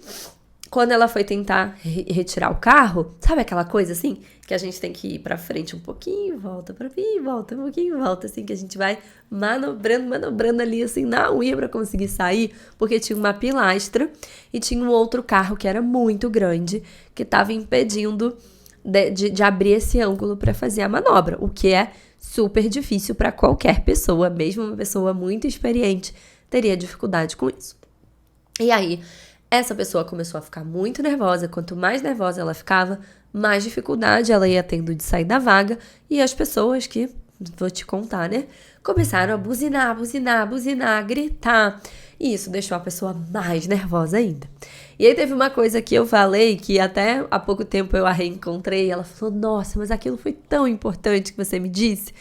quando ela foi tentar retirar o carro, sabe aquela coisa assim, que a gente tem que ir pra frente um pouquinho, volta pra mim, volta um pouquinho, volta, assim, que a gente vai manobrando ali, assim, na unha pra conseguir sair, porque tinha uma pilastra e tinha um outro carro que era muito grande, que tava impedindo de abrir esse ângulo para fazer a manobra, o que é super difícil para qualquer pessoa, mesmo uma pessoa muito experiente, teria dificuldade com isso. E aí, essa pessoa começou a ficar muito nervosa. Quanto mais nervosa ela ficava, mais dificuldade ela ia tendo de sair da vaga. E as pessoas que, vou te contar, né? Começaram a buzinar, gritar. E isso deixou a pessoa mais nervosa ainda. E aí teve uma coisa que eu falei, que até há pouco tempo eu a reencontrei. Ela falou, nossa, mas aquilo foi tão importante que você me disse.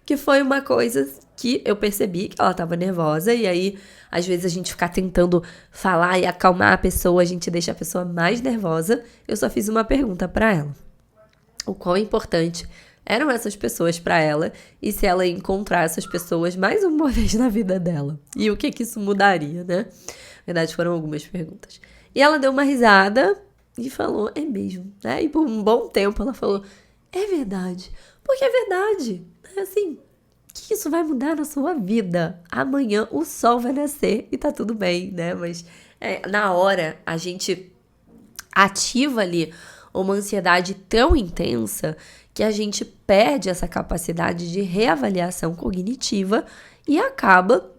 Que foi uma coisa que eu percebi que ela estava nervosa. E aí, às vezes, a gente ficar tentando falar e acalmar a pessoa, a gente deixa a pessoa mais nervosa. Eu só fiz uma pergunta para ela. O quão importante eram essas pessoas para ela e se ela ia encontrar essas pessoas mais uma vez na vida dela. E o que isso mudaria, né? Na verdade, foram algumas perguntas. E ela deu uma risada e falou, é mesmo, né? E por um bom tempo ela falou, é verdade. Porque é verdade. É assim, que isso vai mudar na sua vida. Amanhã o sol vai nascer e tá tudo bem, né? Mas na hora a gente ativa ali uma ansiedade tão intensa que a gente perde essa capacidade de reavaliação cognitiva e acaba,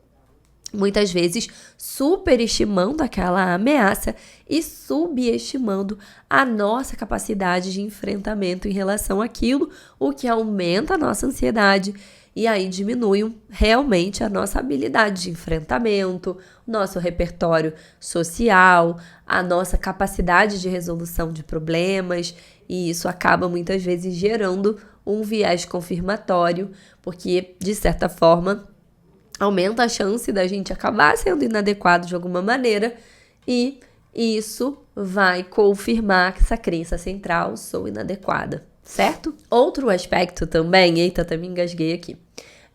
muitas vezes, superestimando aquela ameaça e subestimando a nossa capacidade de enfrentamento em relação àquilo, o que aumenta a nossa ansiedade e aí diminui realmente a nossa habilidade de enfrentamento, nosso repertório social, a nossa capacidade de resolução de problemas, e isso acaba muitas vezes gerando um viés confirmatório, porque, de certa forma, aumenta a chance da gente acabar sendo inadequado de alguma maneira e isso vai confirmar que essa crença central, sou inadequada, certo? Outro aspecto também, eita, até me engasguei aqui,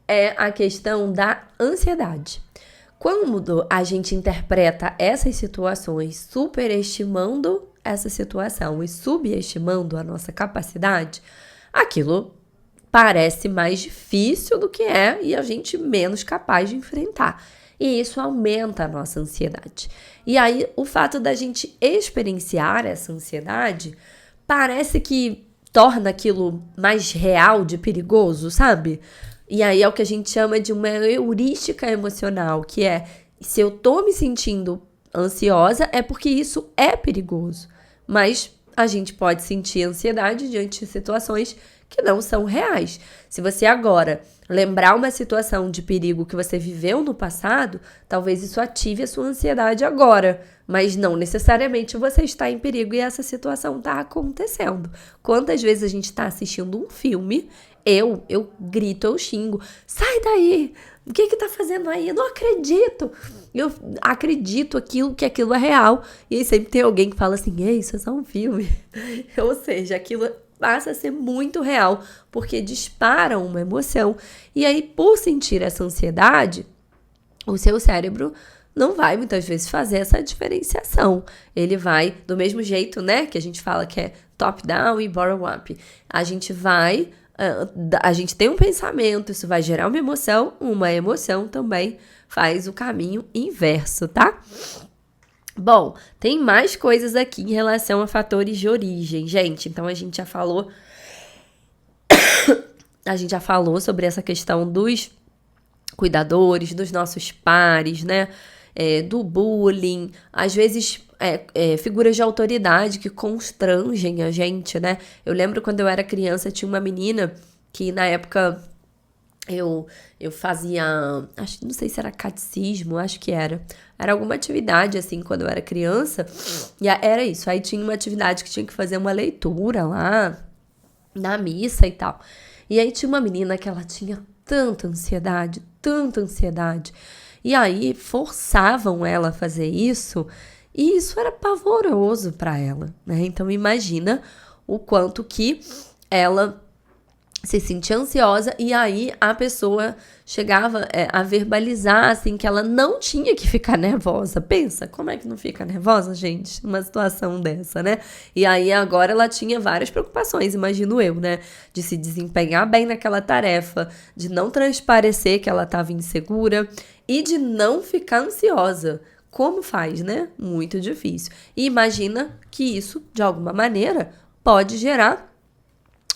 é a questão da ansiedade. Quando a gente interpreta essas situações superestimando essa situação e subestimando a nossa capacidade, aquilo parece mais difícil do que é e a gente menos capaz de enfrentar. E isso aumenta a nossa ansiedade. E aí, o fato da gente experienciar essa ansiedade parece que torna aquilo mais real de perigoso, sabe? E aí é o que a gente chama de uma heurística emocional, que é, se eu tô me sentindo ansiosa, é porque isso é perigoso. Mas a gente pode sentir ansiedade diante de situações que não são reais. Se você agora lembrar uma situação de perigo que você viveu no passado, talvez isso ative a sua ansiedade agora, mas não necessariamente você está em perigo e essa situação está acontecendo. Quantas vezes a gente está assistindo um filme, eu grito, eu xingo, sai daí, o que tá fazendo aí? Eu não acredito. Eu acredito que aquilo é real. E aí sempre tem alguém que fala assim, ei, isso é só um filme. Ou seja, aquilo passa a ser muito real, porque dispara uma emoção. E aí, por sentir essa ansiedade, o seu cérebro não vai muitas vezes fazer essa diferenciação. Ele vai, do mesmo jeito, né, que a gente fala que é top-down e bottom-up. A gente tem um pensamento, isso vai gerar uma emoção também faz o caminho inverso, tá? Bom, tem mais coisas aqui em relação a fatores de origem, gente. Então, a gente já falou sobre essa questão dos cuidadores, dos nossos pares, né? Do bullying, às vezes figuras de autoridade que constrangem a gente, né? Eu lembro quando eu era criança, tinha uma menina que na época eu fazia, não sei se era catecismo, acho que era alguma atividade assim quando eu era criança, e era isso, aí tinha uma atividade que tinha que fazer uma leitura lá na missa e tal, e aí tinha uma menina que ela tinha tanta ansiedade, e aí forçavam ela a fazer isso, e isso era pavoroso para ela, né? Então imagina o quanto que ela se sentia ansiosa e aí a pessoa chegava a verbalizar assim que ela não tinha que ficar nervosa. Pensa, como é que não fica nervosa, gente, numa situação dessa, né? E aí agora ela tinha várias preocupações, imagino eu, né? De se desempenhar bem naquela tarefa, de não transparecer que ela estava insegura e de não ficar ansiosa. Como faz, né? Muito difícil. E imagina que isso, de alguma maneira, pode gerar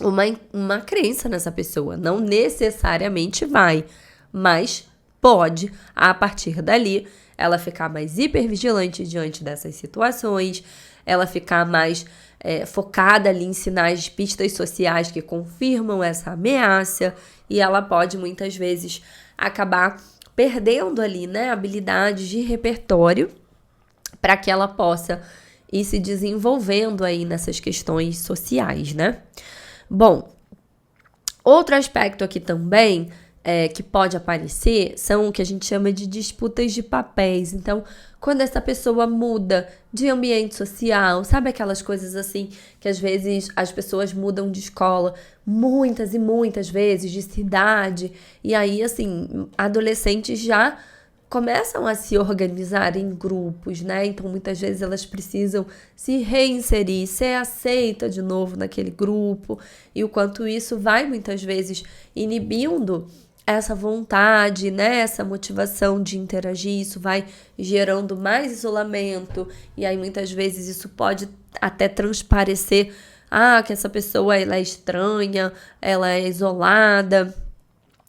uma crença nessa pessoa. Não necessariamente vai, mas pode, a partir dali, ela ficar mais hipervigilante diante dessas situações, ela ficar mais focada ali em sinais, pistas sociais que confirmam essa ameaça, e ela pode muitas vezes acabar perdendo ali, né, habilidades de repertório para que ela possa ir se desenvolvendo aí nessas questões sociais, né? Bom, outro aspecto aqui também que pode aparecer são o que a gente chama de disputas de papéis. Então, quando essa pessoa muda de ambiente social, sabe aquelas coisas assim que às vezes as pessoas mudam de escola muitas e muitas vezes, de cidade, e aí assim, adolescentes já começam a se organizar em grupos, né? Então, muitas vezes elas precisam se reinserir, ser aceita de novo naquele grupo, e o quanto isso vai muitas vezes inibindo essa vontade, né? Essa motivação de interagir, isso vai gerando mais isolamento, e aí muitas vezes isso pode até transparecer, que essa pessoa ela é estranha, ela é isolada.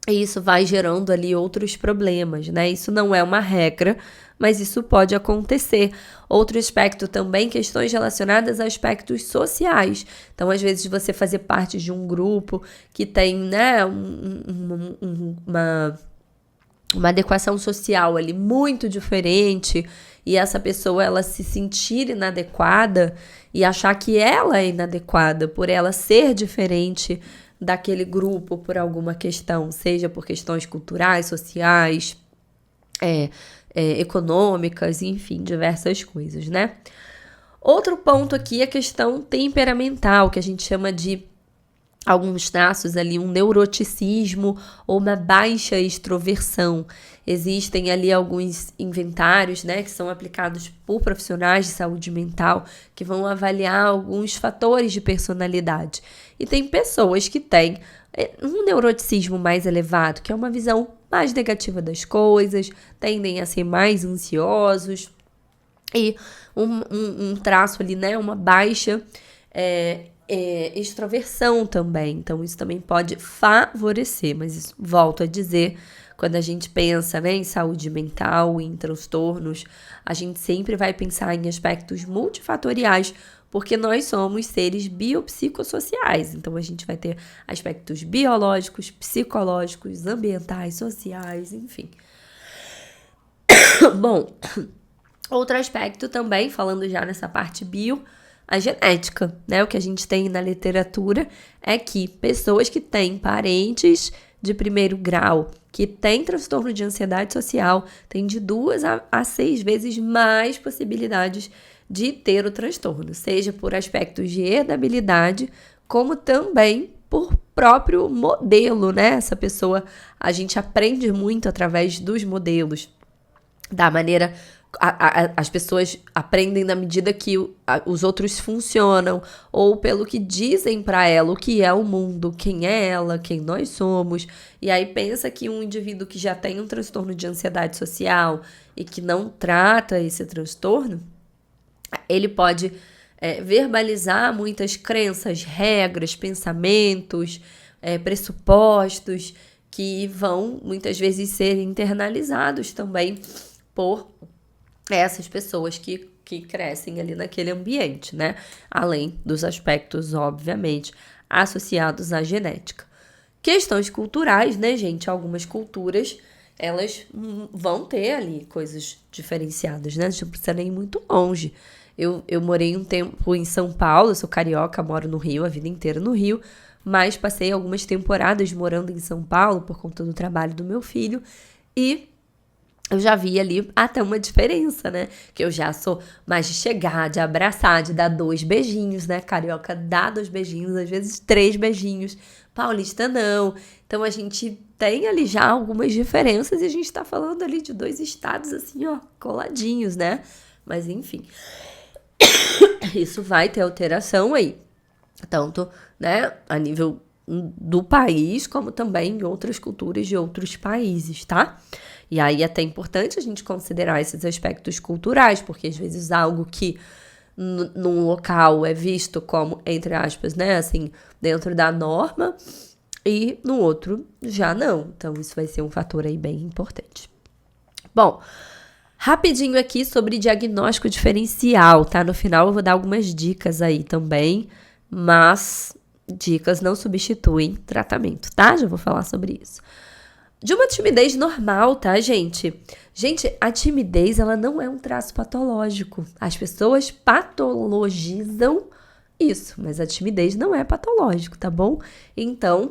E isso vai gerando ali outros problemas, né? Isso não é uma regra, mas isso pode acontecer. Outro aspecto também, questões relacionadas a aspectos sociais. Então, às vezes, você fazer parte de um grupo que tem, né, uma adequação social ali muito diferente, e essa pessoa ela se sentir inadequada e achar que ela é inadequada por ela ser diferente daquele grupo por alguma questão, seja por questões culturais, sociais, econômicas, enfim, diversas coisas, né? Outro ponto aqui é a questão temperamental, que a gente chama de alguns traços ali, um neuroticismo ou uma baixa extroversão. Existem ali alguns inventários, né, que são aplicados por profissionais de saúde mental, que vão avaliar alguns fatores de personalidade. E tem pessoas que têm um neuroticismo mais elevado, que é uma visão mais negativa das coisas, tendem a ser mais ansiosos, e um traço ali, né, uma baixa extroversão também. Então, isso também pode favorecer, mas isso, volto a dizer, quando a gente pensa, né, em saúde mental, em transtornos, a gente sempre vai pensar em aspectos multifatoriais, porque nós somos seres biopsicossociais. Então, a gente vai ter aspectos biológicos, psicológicos, ambientais, sociais, enfim. Bom, outro aspecto também, falando já nessa parte bio, a genética, né? O que a gente tem na literatura é que pessoas que têm parentes de primeiro grau, que têm transtorno de ansiedade social, têm de 2 a 6 vezes mais possibilidades de ter o transtorno, seja por aspectos de herdabilidade, como também por próprio modelo, né? Essa pessoa, a gente aprende muito através dos modelos, da maneira as pessoas aprendem na medida que os outros funcionam, ou pelo que dizem para ela o que é o mundo, quem é ela, quem nós somos. E aí pensa que um indivíduo que já tem um transtorno de ansiedade social e que não trata esse transtorno, ele pode verbalizar muitas crenças, regras, pensamentos, pressupostos que vão muitas vezes ser internalizados também por essas pessoas que crescem ali naquele ambiente, né? Além dos aspectos, obviamente, associados à genética. Questões culturais, né, gente? Algumas culturas, elas vão ter ali coisas diferenciadas, né? A gente não precisa nem ir muito longe. Eu morei um tempo em São Paulo, eu sou carioca, moro no Rio, a vida inteira no Rio, mas passei algumas temporadas morando em São Paulo por conta do trabalho do meu filho, e eu já vi ali até uma diferença, né? Que eu já sou mais de chegar, de abraçar, de dar 2 beijinhos, né? Carioca dá 2 beijinhos, às vezes 3 beijinhos. Paulista não. Então, a gente tem ali já algumas diferenças e a gente tá falando ali de 2 estados assim, ó, coladinhos, né? Mas, enfim. Isso vai ter alteração aí. Tanto, né, a nível do país, como também em outras culturas de outros países, tá? E aí é até importante a gente considerar esses aspectos culturais, porque às vezes algo que num local é visto como, entre aspas, né, assim, dentro da norma, e no outro já não. Então isso vai ser um fator aí bem importante. Bom, Rapidinho aqui sobre diagnóstico diferencial, tá? No final eu vou dar algumas dicas aí também, mas dicas não substituem tratamento, tá? Já vou falar sobre isso. De uma timidez normal, tá, gente? Gente, a timidez, ela não é um traço patológico. As pessoas patologizam isso, mas a timidez não é patológico, tá bom? Então,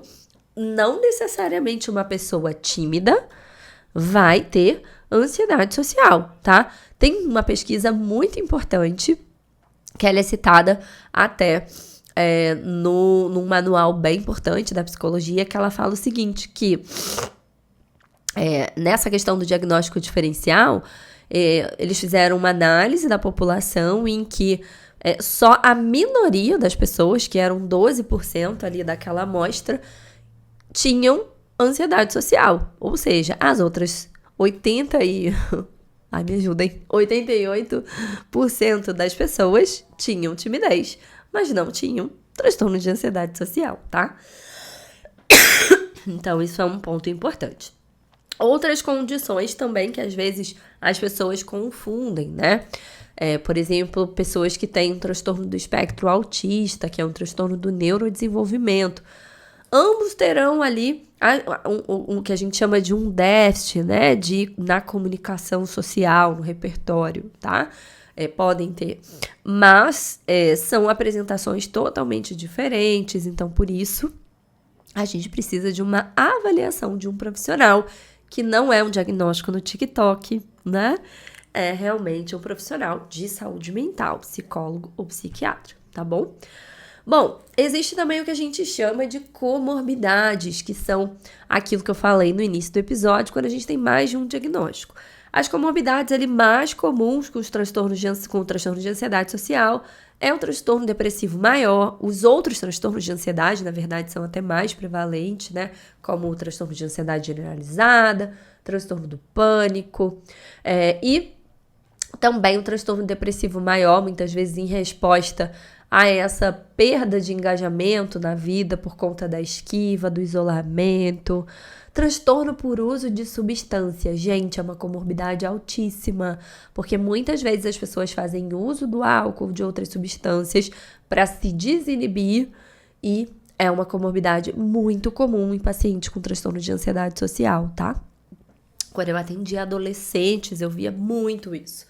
não necessariamente uma pessoa tímida vai ter ansiedade social, tá? Tem uma pesquisa muito importante que ela é citada até num manual bem importante da psicologia, que ela fala o seguinte, que nessa questão do diagnóstico diferencial, eles fizeram uma análise da população em que só a minoria das pessoas, que eram 12% ali daquela amostra, tinham ansiedade social. Ou seja, as outras 88% das pessoas tinham timidez, mas não tinham transtorno de ansiedade social, tá? Então, isso é um ponto importante. Outras condições também que às vezes as pessoas confundem, né? Por exemplo, pessoas que têm um transtorno do espectro autista, que é um transtorno do neurodesenvolvimento. Ambos terão ali o que a gente chama de um déficit, né? Na comunicação social, no repertório, tá? Podem ter. Mas são apresentações totalmente diferentes, então por isso a gente precisa de uma avaliação de um profissional, que não é um diagnóstico no TikTok, né? É realmente um profissional de saúde mental, psicólogo ou psiquiatra, tá bom? Bom, existe também o que a gente chama de comorbidades, que são aquilo que eu falei no início do episódio, quando a gente tem mais de um diagnóstico. As comorbidades ali mais comuns com o transtorno de ansiedade social é o transtorno depressivo maior. Os outros transtornos de ansiedade, na verdade, são até mais prevalentes, né? Como o transtorno de ansiedade generalizada, transtorno do pânico e também o transtorno depressivo maior, muitas vezes em resposta a essa perda de engajamento na vida por conta da esquiva, do isolamento. Transtorno por uso de substância. Gente, é uma comorbidade altíssima, porque muitas vezes as pessoas fazem uso do álcool, de outras substâncias, para se desinibir, e é uma comorbidade muito comum em pacientes com transtorno de ansiedade social, tá? Quando eu atendia adolescentes, eu via muito isso.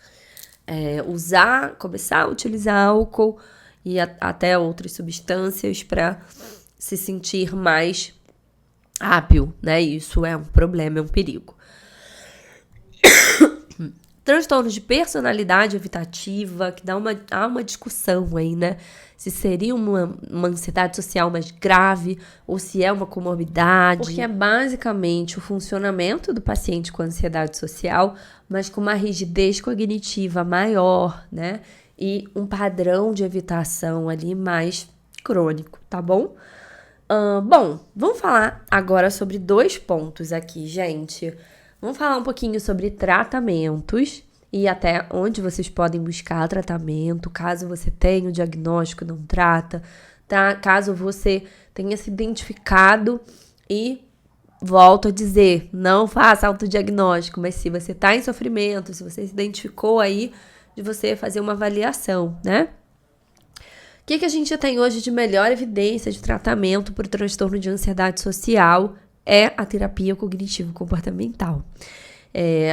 Começar a utilizar álcool e até outras substâncias para se sentir mais hábil, né? Isso é um problema, é um perigo. Transtorno de personalidade evitativa, que há uma discussão aí, né? Se seria uma ansiedade social mais grave ou se é uma comorbidade. Porque é basicamente o funcionamento do paciente com ansiedade social, mas com uma rigidez cognitiva maior, né? E um padrão de evitação ali mais crônico, tá bom? Bom, vamos falar agora sobre 2 pontos aqui, gente. Vamos falar um pouquinho sobre tratamentos e até onde vocês podem buscar tratamento, caso você tenha o diagnóstico e não trata, tá? Caso você tenha se identificado e volto a dizer, não faça autodiagnóstico, mas se você tá em sofrimento, se você se identificou aí, de você fazer uma avaliação, né? O que a gente tem hoje de melhor evidência de tratamento por transtorno de ansiedade social é a terapia cognitivo-comportamental.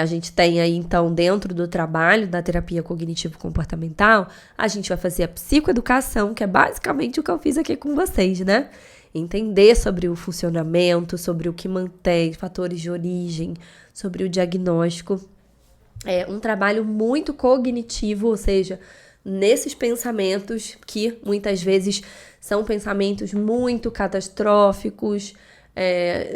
A gente tem aí, então, dentro do trabalho da terapia cognitivo-comportamental, a gente vai fazer a psicoeducação, que é basicamente o que eu fiz aqui com vocês, né? Entender sobre o funcionamento, sobre o que mantém, fatores de origem, sobre o diagnóstico. É um trabalho muito cognitivo, ou seja, nesses pensamentos que muitas vezes são pensamentos muito catastróficos,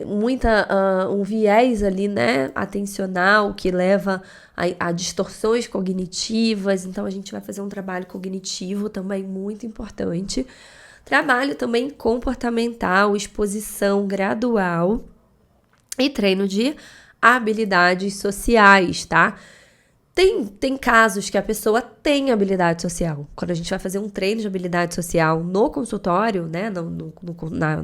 um viés ali, né, atencional, que leva a distorções cognitivas. Então a gente vai fazer um trabalho cognitivo também muito importante. Trabalho também comportamental, exposição gradual e treino de habilidades sociais, tá? Tem casos que a pessoa tem habilidade social. Quando a gente vai fazer um treino de habilidade social no consultório, né, no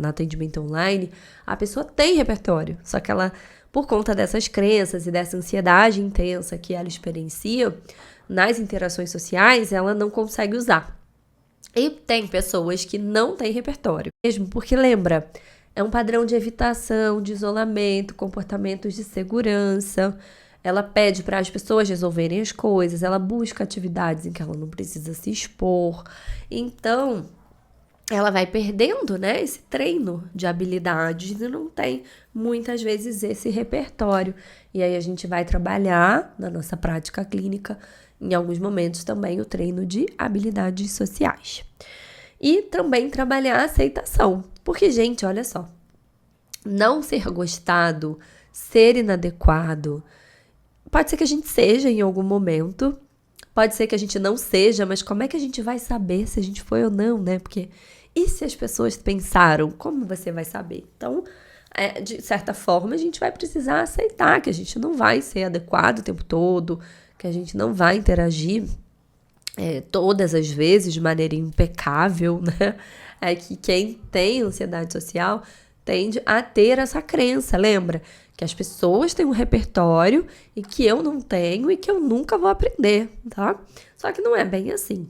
atendimento online, a pessoa tem repertório, só que ela por conta dessas crenças e dessa ansiedade intensa que ela experiencia nas interações sociais, ela não consegue usar. E tem pessoas que não têm repertório, mesmo porque lembra, é um padrão de evitação, de isolamento, comportamentos de segurança. Ela pede para as pessoas resolverem as coisas, ela busca atividades em que ela não precisa se expor. Então, ela vai perdendo, né, esse treino de habilidades e não tem, muitas vezes, esse repertório. E aí a gente vai trabalhar na nossa prática clínica, em alguns momentos também, o treino de habilidades sociais. E também trabalhar a aceitação. Porque, gente, olha só, não ser gostado, ser inadequado, pode ser que a gente seja em algum momento, pode ser que a gente não seja, mas como é que a gente vai saber se a gente foi ou não, né? Porque, e se as pessoas pensaram, como você vai saber? Então, de certa forma, a gente vai precisar aceitar que a gente não vai ser adequado o tempo todo, que a gente não vai interagir todas as vezes de maneira impecável, né? É que quem tem ansiedade social tende a ter essa crença, lembra? Que as pessoas têm um repertório e que eu não tenho e que eu nunca vou aprender, tá? Só que não é bem assim.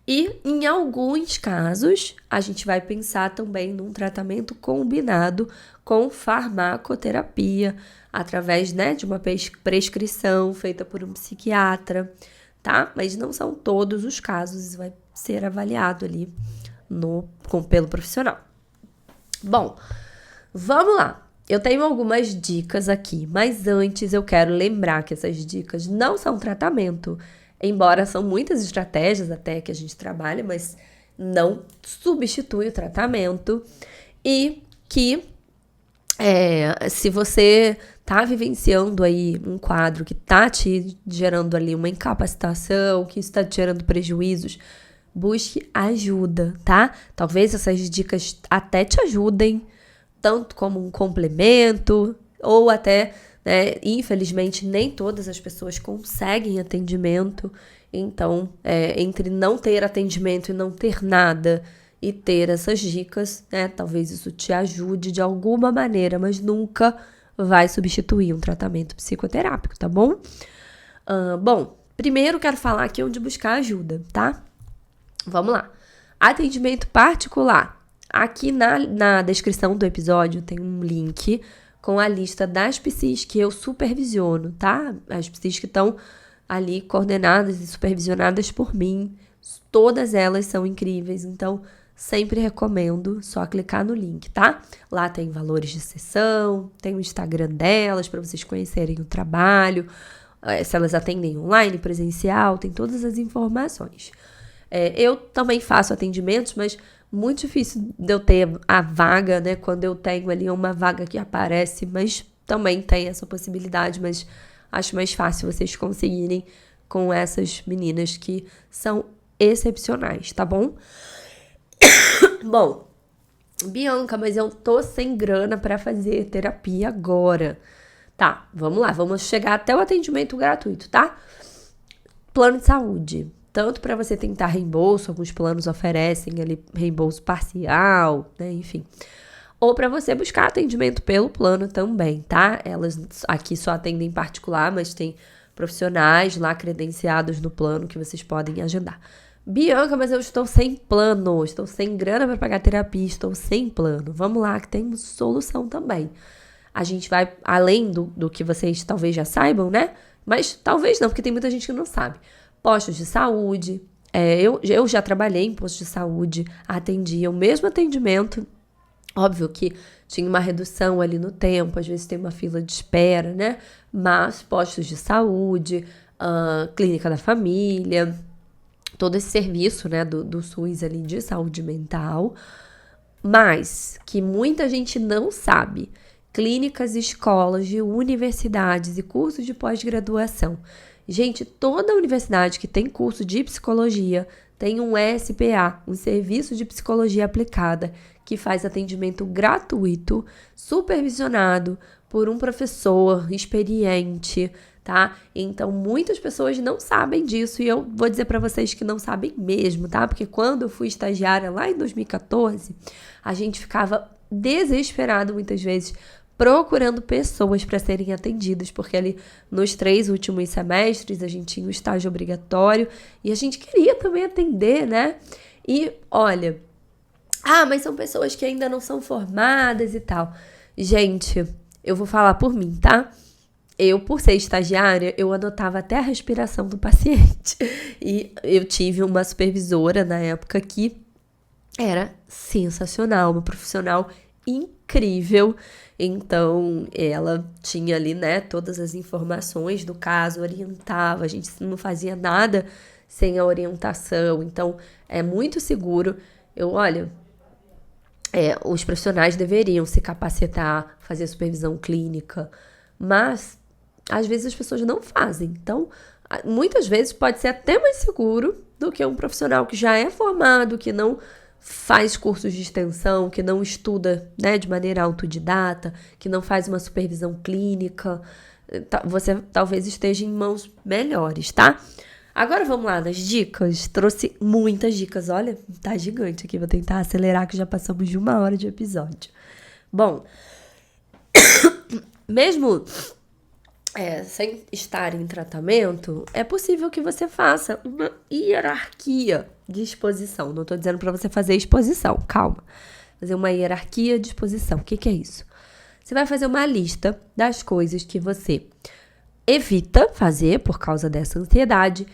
E em alguns casos, a gente vai pensar também num tratamento combinado com farmacoterapia, através, né, de uma prescrição feita por um psiquiatra, tá? Mas não são todos os casos, isso vai ser avaliado ali pelo profissional. Bom, vamos lá. Eu tenho algumas dicas aqui, mas antes eu quero lembrar que essas dicas não são tratamento, embora são muitas estratégias até que a gente trabalha, mas não substitui o tratamento. E que se você tá vivenciando aí um quadro que tá te gerando ali uma incapacitação, que está te gerando prejuízos, busque ajuda, tá? Talvez essas dicas até te ajudem, tanto como um complemento, ou até, né, infelizmente, nem todas as pessoas conseguem atendimento. Então, entre não ter atendimento e não ter nada e ter essas dicas, né, talvez isso te ajude de alguma maneira, mas nunca vai substituir um tratamento psicoterápico, tá bom? Bom, primeiro quero falar aqui onde buscar ajuda, tá? Vamos lá. Atendimento particular. Aqui na descrição do episódio tem um link com a lista das psis que eu supervisiono, tá? As psis que estão ali coordenadas e supervisionadas por mim. Todas elas são incríveis, então sempre recomendo só clicar no link, tá? Lá tem valores de sessão, tem o Instagram delas para vocês conhecerem o trabalho, se elas atendem online, presencial, tem todas as informações. Eu também faço atendimentos, mas muito difícil de eu ter a vaga, né? Quando eu tenho ali uma vaga que aparece, mas também tem essa possibilidade, mas acho mais fácil vocês conseguirem com essas meninas que são excepcionais, tá bom? Bom, Bianca, mas eu tô sem grana pra fazer terapia agora. Tá, vamos lá, vamos chegar até o atendimento gratuito, tá? Plano de saúde. Tanto para você tentar reembolso, alguns planos oferecem ali reembolso parcial, né, enfim. Ou para você buscar atendimento pelo plano também, tá? Elas aqui só atendem em particular, mas tem profissionais lá credenciados no plano que vocês podem agendar. Bianca, mas eu estou sem plano, estou sem grana para pagar terapia, estou sem plano. Vamos lá, que tem solução também. A gente vai, além do que vocês talvez já saibam, né? Mas talvez não, porque tem muita gente que não sabe. Postos de saúde, eu já trabalhei em postos de saúde, atendia o mesmo atendimento, óbvio que tinha uma redução ali no tempo, às vezes tem uma fila de espera, né? Mas postos de saúde, clínica da família, todo esse serviço, né, do SUS ali de saúde mental, mas que muita gente não sabe, clínicas, escolas de universidades e cursos de pós-graduação. Gente, toda universidade que tem curso de psicologia tem um SPA, um Serviço de Psicologia Aplicada, que faz atendimento gratuito, supervisionado por um professor experiente, tá? Então, muitas pessoas não sabem disso e eu vou dizer para vocês que não sabem mesmo, tá? Porque quando eu fui estagiária lá em 2014, a gente ficava desesperado muitas vezes procurando pessoas para serem atendidas, porque ali nos 3 últimos semestres a gente tinha o estágio obrigatório e a gente queria também atender, né? E olha, mas são pessoas que ainda não são formadas e tal. Gente, eu vou falar por mim, tá? Eu, por ser estagiária, eu anotava até a respiração do paciente. E eu tive uma supervisora na época que era sensacional, uma profissional incrível. Então, ela tinha ali, né, todas as informações do caso, orientava, a gente não fazia nada sem a orientação. Então, é muito seguro. Os profissionais deveriam se capacitar, fazer supervisão clínica, mas às vezes as pessoas não fazem. Então, muitas vezes pode ser até mais seguro do que um profissional que já é formado, que não faz cursos de extensão, que não estuda, né, de maneira autodidata, que não faz uma supervisão clínica. Você talvez esteja em mãos melhores, tá? Agora vamos lá nas dicas. Trouxe muitas dicas. Olha, tá gigante aqui. Vou tentar acelerar que já passamos de 1 hora de episódio. Bom, mesmo sem estar em tratamento, é possível que você faça uma hierarquia de exposição. Não tô dizendo para você fazer exposição, calma. Fazer uma hierarquia de exposição. O que é isso? Você vai fazer uma lista das coisas que você evita fazer por causa dessa ansiedade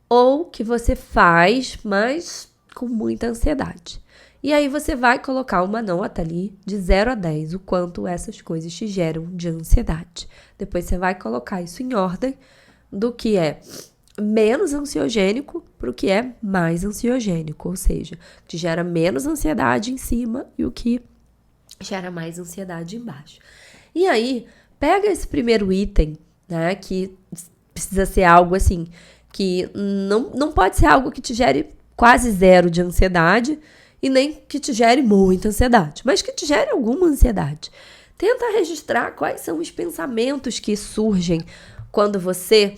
ou que você faz, mas com muita ansiedade. E aí você vai colocar uma nota ali de 0 a 10, o quanto essas coisas te geram de ansiedade. Depois você vai colocar isso em ordem do que é menos ansiogênico para o que é mais ansiogênico, ou seja, te gera menos ansiedade em cima e o que gera mais ansiedade embaixo. E aí, pega esse primeiro item, né, que precisa ser algo assim, que não pode ser algo que te gere quase 0 de ansiedade e nem que te gere muita ansiedade, mas que te gere alguma ansiedade. Tenta registrar quais são os pensamentos que surgem quando você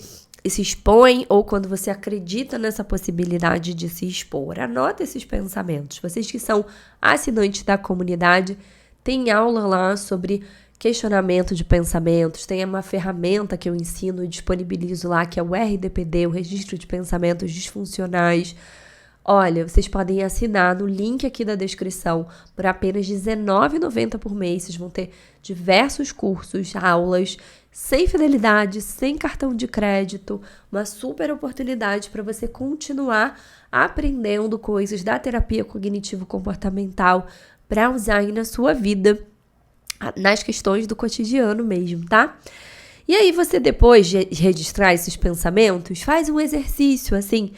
se expõe ou quando você acredita nessa possibilidade de se expor. Anota esses pensamentos. Vocês que são assinantes da comunidade, tem aula lá sobre questionamento de pensamentos, tem uma ferramenta que eu ensino e disponibilizo lá, que é o RDPD, o Registro de Pensamentos Disfuncionais. Olha, vocês podem assinar no link aqui da descrição por apenas R$19,90 por mês. Vocês vão ter diversos cursos, aulas, sem fidelidade, sem cartão de crédito. Uma super oportunidade para você continuar aprendendo coisas da terapia cognitivo-comportamental para usar aí na sua vida, nas questões do cotidiano mesmo, tá? E aí você, depois de registrar esses pensamentos, faz um exercício, assim,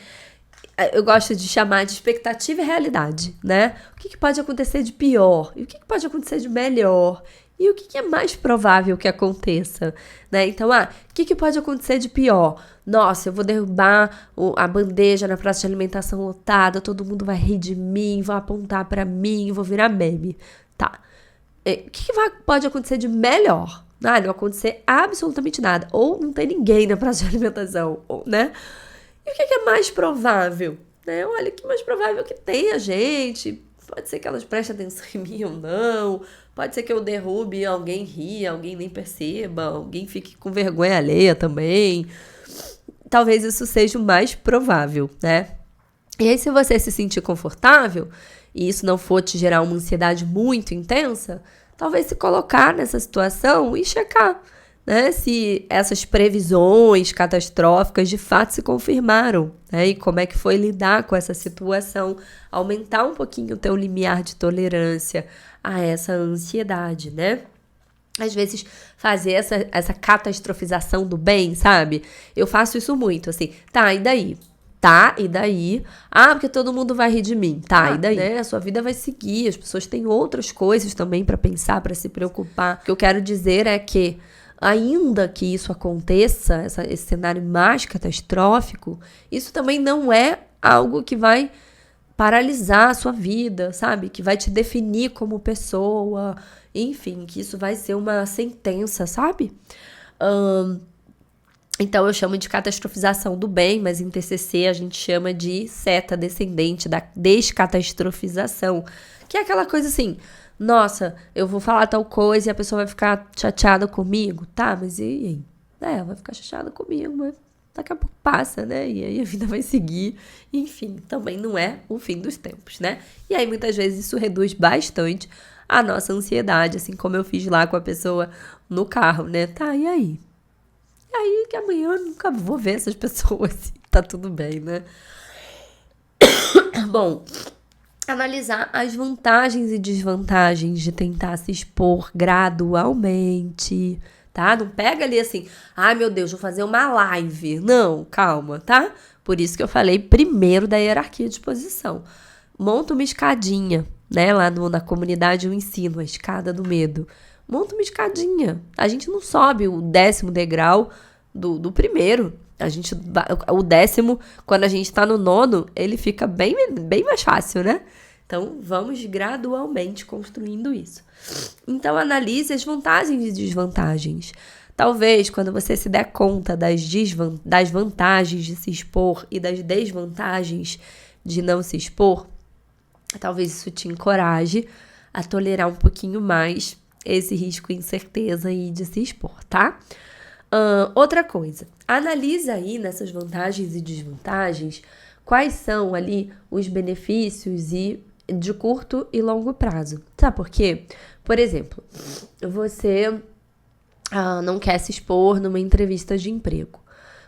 eu gosto de chamar de expectativa e realidade, né? O que pode acontecer de pior? E o que pode acontecer de melhor? E o que é mais provável que aconteça, né? Então, o que pode acontecer de pior? Nossa, eu vou derrubar a bandeja na praça de alimentação lotada, todo mundo vai rir de mim, vai apontar pra mim, vou virar meme. Tá. O que pode acontecer de melhor? Não vai acontecer absolutamente nada. Ou não tem ninguém na praça de alimentação, né? E o que é mais provável? Né? Olha, que mais provável que tenha gente. Pode ser que elas prestem atenção em mim ou não. Pode ser que eu derrube e alguém ria, alguém nem perceba, alguém fique com vergonha alheia também. Talvez isso seja o mais provável, né? E aí, se você se sentir confortável e isso não for te gerar uma ansiedade muito intensa, talvez se colocar nessa situação e checar, né, se essas previsões catastróficas de fato se confirmaram, né, e como é que foi lidar com essa situação, aumentar um pouquinho o teu limiar de tolerância a essa ansiedade, né? Às vezes fazer essa catastrofização do bem, sabe? Eu faço isso muito, assim, tá, e daí? Tá, e daí? Porque todo mundo vai rir de mim. Tá, e daí? Né? A sua vida vai seguir, as pessoas têm outras coisas também pra pensar, pra se preocupar. O que eu quero dizer é que, ainda que isso aconteça, esse cenário mais catastrófico, isso também não é algo que vai paralisar a sua vida, sabe? Que vai te definir como pessoa, enfim, que isso vai ser uma sentença, sabe? Então, eu chamo de catastrofização do bem, mas em TCC a gente chama de seta descendente da descatastrofização, que é aquela coisa assim, Nossa, eu vou falar tal coisa e a pessoa vai ficar chateada comigo. Tá, mas e aí? Vai ficar chateada comigo, mas daqui a pouco passa, né? E aí a vida vai seguir. Enfim, também não é o fim dos tempos, né? E aí muitas vezes isso reduz bastante a nossa ansiedade, assim como eu fiz lá com a pessoa no carro, né? Tá, e aí? E aí que amanhã eu nunca vou ver essas pessoas e tá tudo bem, né? Bom, analisar as vantagens e desvantagens de tentar se expor gradualmente, tá? Não pega ali assim, ai meu Deus, vou fazer uma live. Não, calma, tá? Por isso que eu falei primeiro da hierarquia de exposição. Monta uma escadinha, né? Lá na comunidade eu ensino a escada do medo. Monta uma escadinha. A gente não sobe o 10º degrau do primeiro. O 10º, quando a gente tá no 9º, ele fica bem mais fácil, né? Então, vamos gradualmente construindo isso. Então, analise as vantagens e desvantagens. Talvez, quando você se der conta das vantagens de se expor e das desvantagens de não se expor, talvez isso te encoraje a tolerar um pouquinho mais esse risco e incerteza aí de se expor, tá? Outra coisa, analisa aí nessas vantagens e desvantagens quais são ali os benefícios de curto e longo prazo. Sabe por quê? Por exemplo, você não quer se expor numa entrevista de emprego.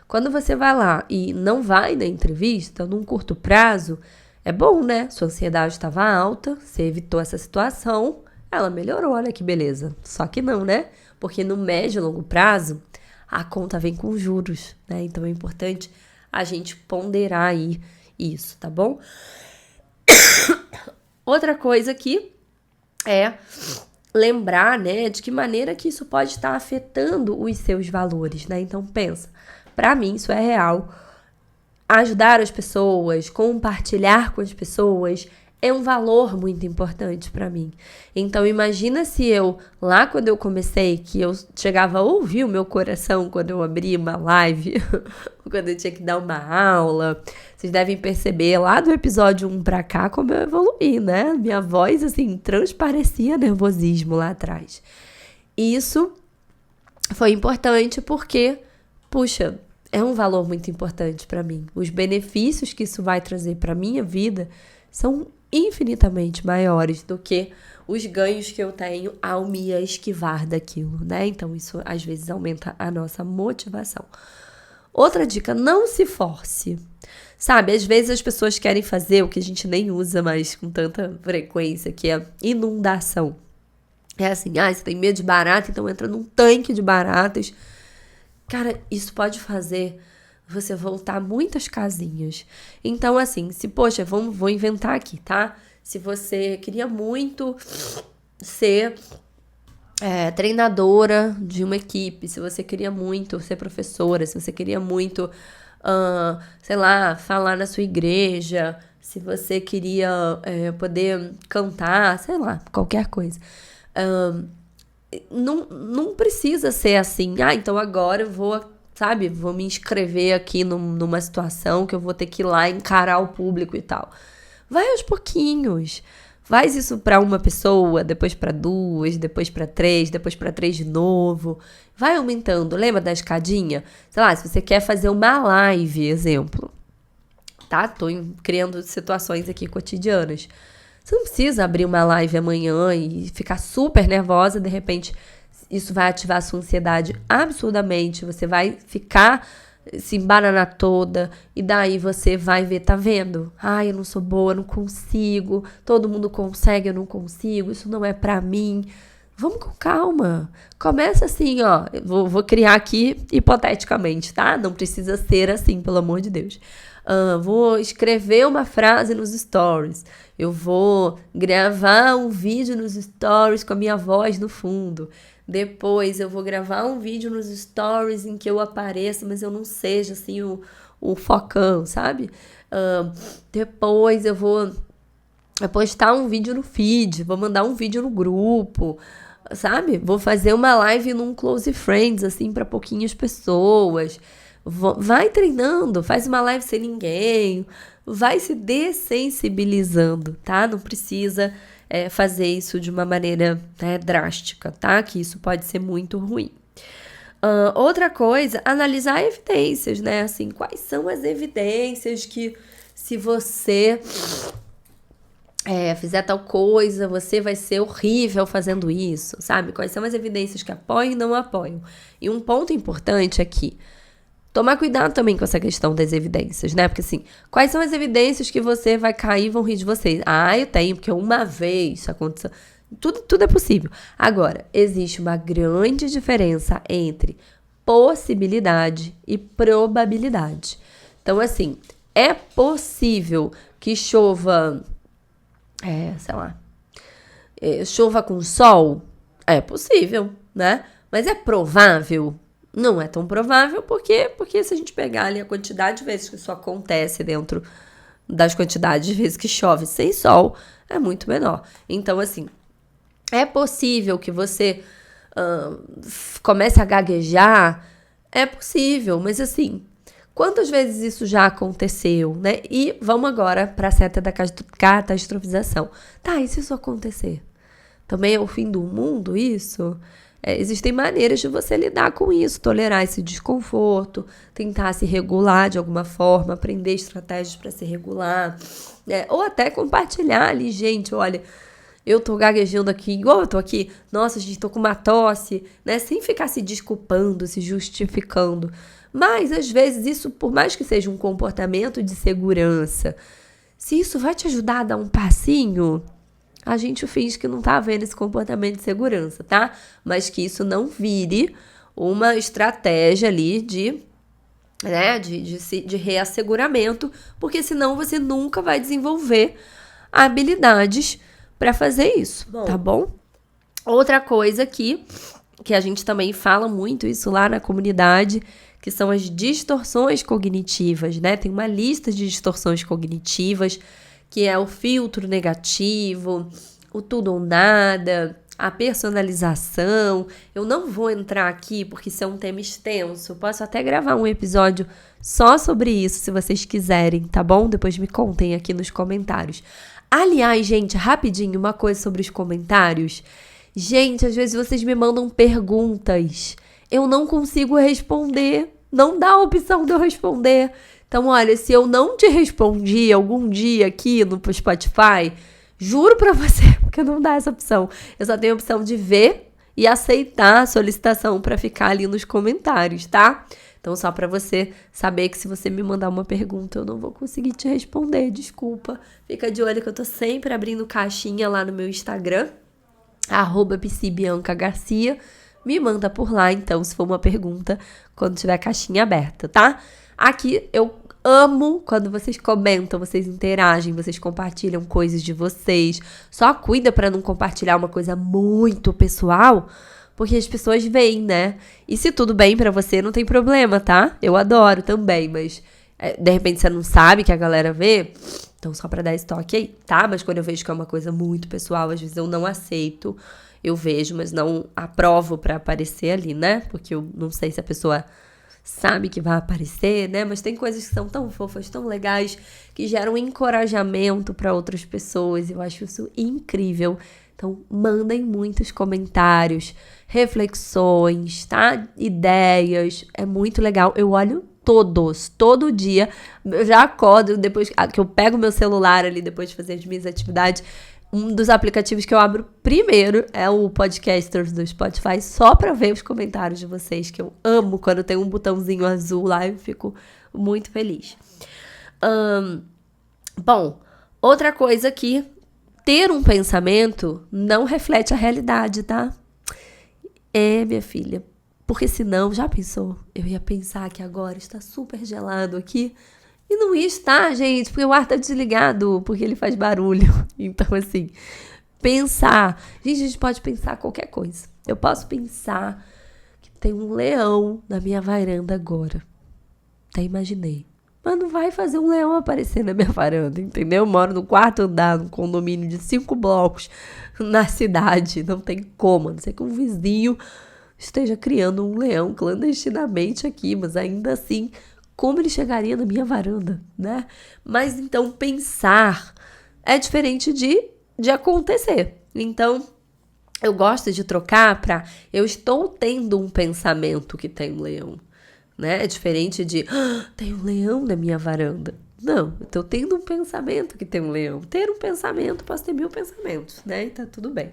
Quando você vai lá e não vai na entrevista, num curto prazo, é bom, né? Sua ansiedade estava alta, você evitou essa situação, ela melhorou, olha que beleza. Só que não, né? Porque no médio e longo prazo, a conta vem com juros, né? Então é importante a gente ponderar aí isso, tá bom? Outra coisa aqui é lembrar, né, de que maneira que isso pode estar afetando os seus valores, né? Então pensa, pra mim isso é real. Ajudar as pessoas, compartilhar com as pessoas é um valor muito importante pra mim. Então imagina se lá quando eu comecei, que eu chegava a ouvir o meu coração quando eu abria uma live, quando eu tinha que dar uma aula. Vocês devem perceber lá do episódio 1 pra cá como eu evoluí, né? Minha voz, assim, transparecia nervosismo lá atrás. Isso foi importante porque, puxa, é um valor muito importante pra mim. Os benefícios que isso vai trazer pra minha vida são infinitamente maiores do que os ganhos que eu tenho ao me esquivar daquilo, né? Então, isso às vezes aumenta a nossa motivação. Outra dica, não se force. Sabe, às vezes as pessoas querem fazer o que a gente nem usa mais com tanta frequência, que é inundação. É assim, você tem medo de barata, então entra num tanque de baratas. Cara, isso pode fazer você voltar muitas casinhas. Então, assim, vou inventar aqui, tá? Se você queria muito ser treinadora de uma equipe, se você queria muito ser professora, se você queria muito, sei lá, falar na sua igreja, se você queria poder cantar, sei lá, qualquer coisa. Não precisa ser assim, então agora eu vou me inscrever aqui numa situação que eu vou ter que ir lá encarar o público e tal. Vai aos pouquinhos. Faz isso para uma pessoa, depois para 2, depois para 3, depois para 3 de novo. Vai aumentando. Lembra da escadinha? Sei lá, se você quer fazer uma live, exemplo. Tá? Tô criando situações aqui cotidianas. Você não precisa abrir uma live amanhã e ficar super nervosa, de repente isso vai ativar a sua ansiedade absurdamente, você vai ficar se embananar toda, e daí você vai ver, tá vendo? Eu não sou boa, eu não consigo, todo mundo consegue, eu não consigo, isso não é pra mim. Vamos com calma. Começa assim, ó, eu vou criar aqui hipoteticamente, tá? Não precisa ser assim, pelo amor de Deus. Vou escrever uma frase nos stories. Eu vou gravar um vídeo nos stories com a minha voz no fundo. Depois eu vou gravar um vídeo nos stories em que eu apareça, mas eu não seja assim o focão, sabe? Depois eu vou postar um vídeo no feed, vou mandar um vídeo no grupo, sabe? Vou fazer uma live num Close Friends, assim, para pouquinhas pessoas. Vai treinando, faz uma live sem ninguém, vai se dessensibilizando, tá? Não precisa fazer isso de uma maneira, né, drástica, tá? Que isso pode ser muito ruim. Outra coisa, analisar evidências, né? Assim, quais são as evidências que se você fizer tal coisa, você vai ser horrível fazendo isso, sabe? Quais são as evidências que apoiam e não apoiam. E um ponto importante aqui, tomar cuidado também com essa questão das evidências, né? Porque assim, quais são as evidências que você vai cair e vão rir de você? Eu tenho, porque uma vez aconteceu. Tudo é possível. Agora, existe uma grande diferença entre possibilidade e probabilidade. Então, assim, é possível que chova, chova com sol? É possível, né? Mas é provável? Não é tão provável, porque se a gente pegar ali a quantidade de vezes que isso acontece dentro das quantidades de vezes que chove sem sol, é muito menor. Então, assim, é possível que você comece a gaguejar? É possível, mas assim, quantas vezes isso já aconteceu, né? E vamos agora para a seta da catastrofização. Tá, e se isso acontecer? Também é o fim do mundo isso? Existem maneiras de você lidar com isso, tolerar esse desconforto, tentar se regular de alguma forma, aprender estratégias para se regular, ou até compartilhar ali, gente, olha, eu tô gaguejando aqui, igual eu tô aqui, nossa, gente, tô com uma tosse, né, sem ficar se desculpando, se justificando. Mas, às vezes, isso, por mais que seja um comportamento de segurança, se isso vai te ajudar a dar um passinho, a gente finge que não tá vendo esse comportamento de segurança, tá? Mas que isso não vire uma estratégia ali de reasseguramento, porque senão você nunca vai desenvolver habilidades para fazer isso, tá bom? Outra coisa aqui, que a gente também fala muito isso lá na comunidade, que são as distorções cognitivas, né? Tem uma lista de distorções cognitivas, que é o filtro negativo, o tudo ou nada, a personalização. Eu não vou entrar aqui porque isso é um tema extenso. Eu posso até gravar um episódio só sobre isso, se vocês quiserem, tá bom? Depois me contem aqui nos comentários. Aliás, gente, rapidinho, uma coisa sobre os comentários. Gente, às vezes vocês me mandam perguntas. Eu não consigo responder. Não dá a opção de eu responder. Então, olha, se eu não te respondi algum dia aqui no Spotify, juro pra você, porque não dá essa opção. Eu só tenho a opção de ver e aceitar a solicitação pra ficar ali nos comentários, tá? Então, só pra você saber que se você me mandar uma pergunta, eu não vou conseguir te responder, desculpa. Fica de olho que eu tô sempre abrindo caixinha lá no meu Instagram, @psibiancagarcia. Me manda por lá, então, se for uma pergunta, quando tiver a caixinha aberta, tá? Aqui eu amo quando vocês comentam, vocês interagem, vocês compartilham coisas de vocês. Só cuida pra não compartilhar uma coisa muito pessoal, porque as pessoas veem, né? E se tudo bem pra você, não tem problema, tá? Eu adoro também, mas de repente você não sabe que a galera vê, então só pra dar esse toque aí, tá? Mas quando eu vejo que é uma coisa muito pessoal, às vezes eu não aceito, eu vejo, mas não aprovo pra aparecer ali, né? Porque eu não sei se a pessoa sabe que vai aparecer, né? Mas tem coisas que são tão fofas, tão legais, que geram encorajamento para outras pessoas. Eu acho isso incrível. Então, mandem muitos comentários, reflexões, tá? Ideias. É muito legal. Eu olho todos, todo dia. Eu já acordo, depois que eu pego meu celular ali, depois de fazer as minhas atividades. Um dos aplicativos que eu abro primeiro é o Podcasters do Spotify, só pra ver os comentários de vocês, que eu amo quando tem um botãozinho azul lá, eu fico muito feliz. Bom, outra coisa aqui, ter um pensamento não reflete a realidade, tá? Minha filha, porque senão, já pensou? Eu ia pensar que agora está super gelado aqui, e não ia estar, gente, porque o ar tá desligado, porque ele faz barulho. Então, assim, pensar. Gente, a gente pode pensar qualquer coisa. Eu posso pensar que tem um leão na minha varanda agora. Até imaginei. Mas não vai fazer um leão aparecer na minha varanda, entendeu? Eu moro no 4º andar, num condomínio de 5 blocos na cidade. Não tem como, a não ser que um vizinho esteja criando um leão clandestinamente aqui, mas ainda assim, como ele chegaria na minha varanda, né? Mas então pensar é diferente de de acontecer. Então, eu gosto de trocar para eu estou tendo um pensamento que tem um leão, né? É diferente de tem um leão na minha varanda. Não, eu tô tendo um pensamento que tem um leão. Ter um pensamento, posso ter 1000 pensamentos, né? E tá tudo bem.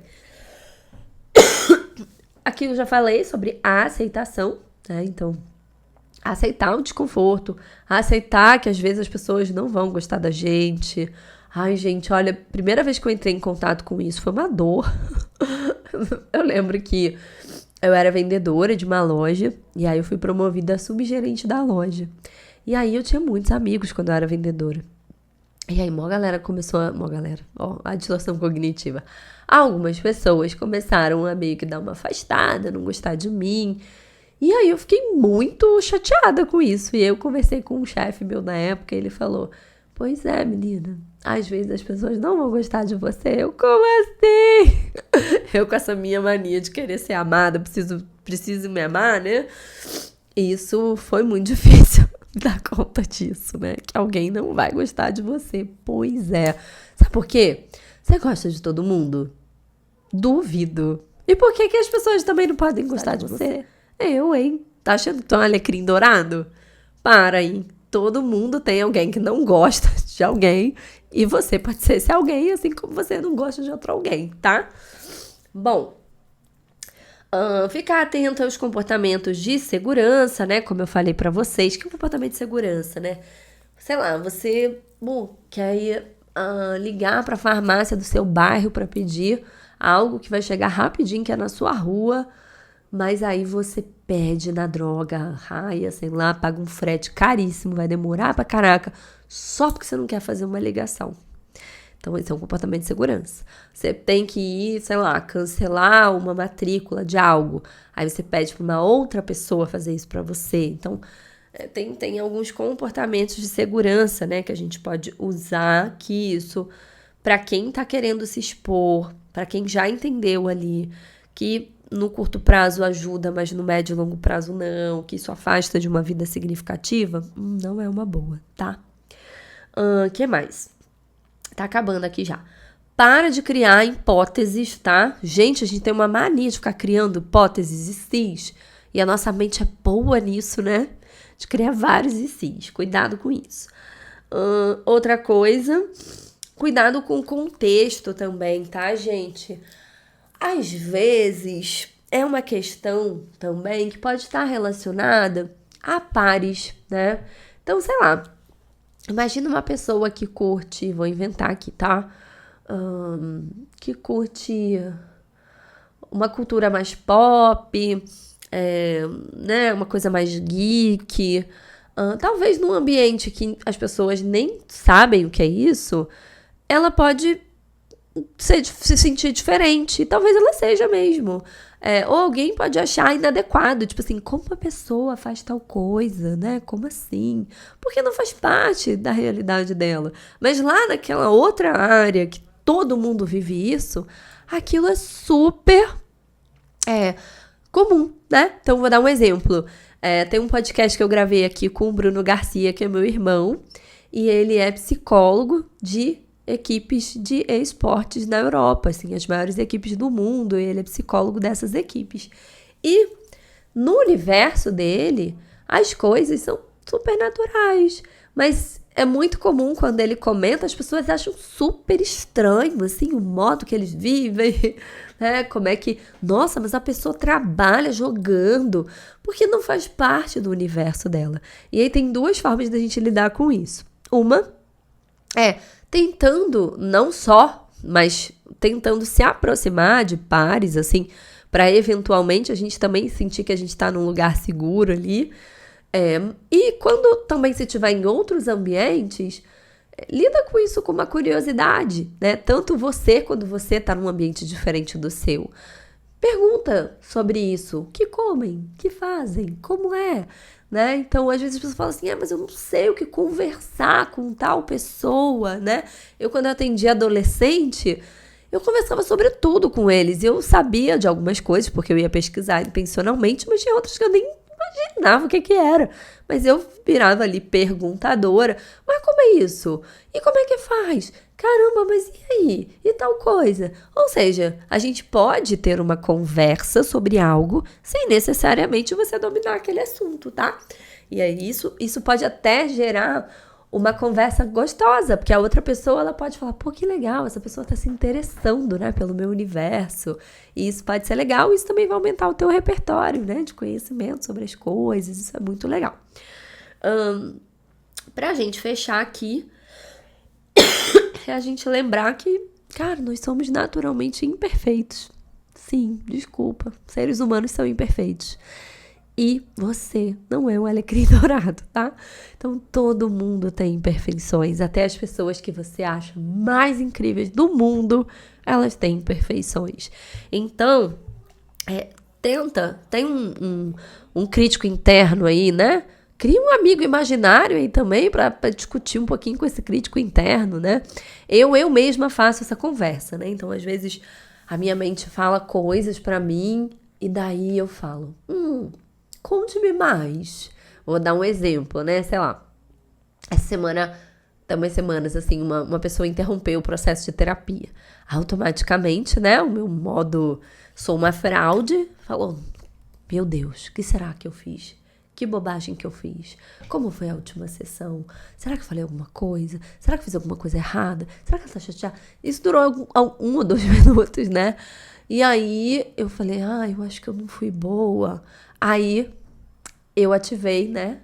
Aqui eu já falei sobre a aceitação, né? Então, aceitar o desconforto, aceitar que às vezes as pessoas não vão gostar da gente. Ai, gente, olha, primeira vez que eu entrei em contato com isso foi uma dor. Eu lembro que eu era vendedora de uma loja e aí eu fui promovida a subgerente da loja. E aí eu tinha muitos amigos quando eu era vendedora. E aí a distorção cognitiva. Algumas pessoas começaram a meio que dar uma afastada, não gostar de mim. E aí eu fiquei muito chateada com isso. E eu conversei com um chefe meu na época e ele falou: pois é, menina, às vezes as pessoas não vão gostar de você. Eu, como assim? Eu com essa minha mania de querer ser amada, preciso me amar, né? E isso foi muito difícil dar conta disso, né? Que alguém não vai gostar de você. Pois é. Sabe por quê? Você gosta de todo mundo? Duvido. E por que as pessoas também não podem gostar de você? Eu, hein? Tá achando que tu é um alecrim dourado? Para aí. Todo mundo tem alguém que não gosta de alguém. E você pode ser esse alguém, assim como você não gosta de outro alguém, tá? Bom, ficar atento aos comportamentos de segurança, né? Como eu falei pra vocês. Que é um comportamento de segurança, né? Sei lá, você quer ir ligar pra farmácia do seu bairro pra pedir algo que vai chegar rapidinho, que é na sua rua, mas aí você pede na droga, raia, sei lá, paga um frete caríssimo, vai demorar pra caraca, só porque você não quer fazer uma ligação. Então, esse é um comportamento de segurança. Você tem que ir, sei lá, cancelar uma matrícula de algo, aí você pede pra uma outra pessoa fazer isso pra você. Então, tem alguns comportamentos de segurança, né, que a gente pode usar, que isso, pra quem tá querendo se expor, pra quem já entendeu ali, que no curto prazo ajuda, mas no médio e longo prazo não, que isso afasta de uma vida significativa, não é uma boa, tá? Que mais? Tá acabando aqui já. Para de criar hipóteses, tá? Gente, a gente tem uma mania de ficar criando hipóteses e sis, e a nossa mente é boa nisso, né? De criar vários e sis. Cuidado com isso. Outra coisa, cuidado com o contexto também, tá, gente? Às vezes, é uma questão também que pode estar relacionada a pares, né? Então, sei lá, imagina uma pessoa que curte, vou inventar aqui, tá? Que curte uma cultura mais pop, né? Uma coisa mais geek. Talvez num ambiente que as pessoas nem sabem o que é isso, ela pode se sentir diferente. Talvez ela seja mesmo. Ou alguém pode achar inadequado. Tipo assim, como a pessoa faz tal coisa, né? Como assim? Porque não faz parte da realidade dela. Mas lá naquela outra área que todo mundo vive isso, aquilo é super comum, né? Então, vou dar um exemplo. Tem um podcast que eu gravei aqui com o Bruno Garcia, que é meu irmão. E ele é psicólogo de equipes de esportes na Europa, assim, as maiores equipes do mundo, e ele é psicólogo dessas equipes. E no universo dele, as coisas são super naturais, mas é muito comum quando ele comenta, as pessoas acham super estranho, assim, o modo que eles vivem, né? Como é que, nossa, mas a pessoa trabalha jogando, porque não faz parte do universo dela. E aí tem duas formas da gente lidar com isso. Uma é tentando, não só, mas tentando se aproximar de pares, assim, para eventualmente a gente também sentir que a gente está num lugar seguro ali. E quando também se estiver em outros ambientes, lida com isso com uma curiosidade, né? Tanto você, quando você está num ambiente diferente do seu. Pergunta sobre isso. O que comem? O que fazem? Como é? Né? Então, às vezes as pessoas falam assim, mas eu não sei o que conversar com tal pessoa, né? Eu, quando eu atendia adolescente, eu conversava sobre tudo com eles. E eu sabia de algumas coisas, porque eu ia pesquisar intencionalmente, mas tinha outras que eu nem imaginava o que era. Mas eu virava ali perguntadora. Mas como é isso? E como é que faz? Caramba, mas e aí? E tal coisa? Ou seja, a gente pode ter uma conversa sobre algo sem necessariamente você dominar aquele assunto, tá? E aí isso pode até gerar uma conversa gostosa, porque a outra pessoa ela pode falar, pô, que legal, essa pessoa tá se interessando, né, pelo meu universo. E isso pode ser legal, isso também vai aumentar o teu repertório, né, de conhecimento sobre as coisas, isso é muito legal. Pra gente fechar aqui, é a gente lembrar que, cara, nós somos naturalmente imperfeitos. Sim, desculpa, seres humanos são imperfeitos. E você não é um alecrim dourado, tá? Então, todo mundo tem imperfeições. Até as pessoas que você acha mais incríveis do mundo, elas têm imperfeições. Então, tem um crítico interno aí, né? Cria um amigo imaginário aí também para discutir um pouquinho com esse crítico interno, né? Eu mesma faço essa conversa, né? Então, às vezes, a minha mente fala coisas para mim e daí eu falo, conte-me mais. Vou dar um exemplo, né? Sei lá, essa semana, tem umas semanas, assim, uma pessoa interrompeu o processo de terapia. Automaticamente, né? O meu modo, sou uma fraude, falou, meu Deus, o que será que eu fiz? Que bobagem que eu fiz? Como foi a última sessão? Será que eu falei alguma coisa? Será que eu fiz alguma coisa errada? Será que ela tá chateada? Isso durou 1 ou 2 minutos, né? E aí eu falei, eu acho que eu não fui boa. Aí eu ativei, né,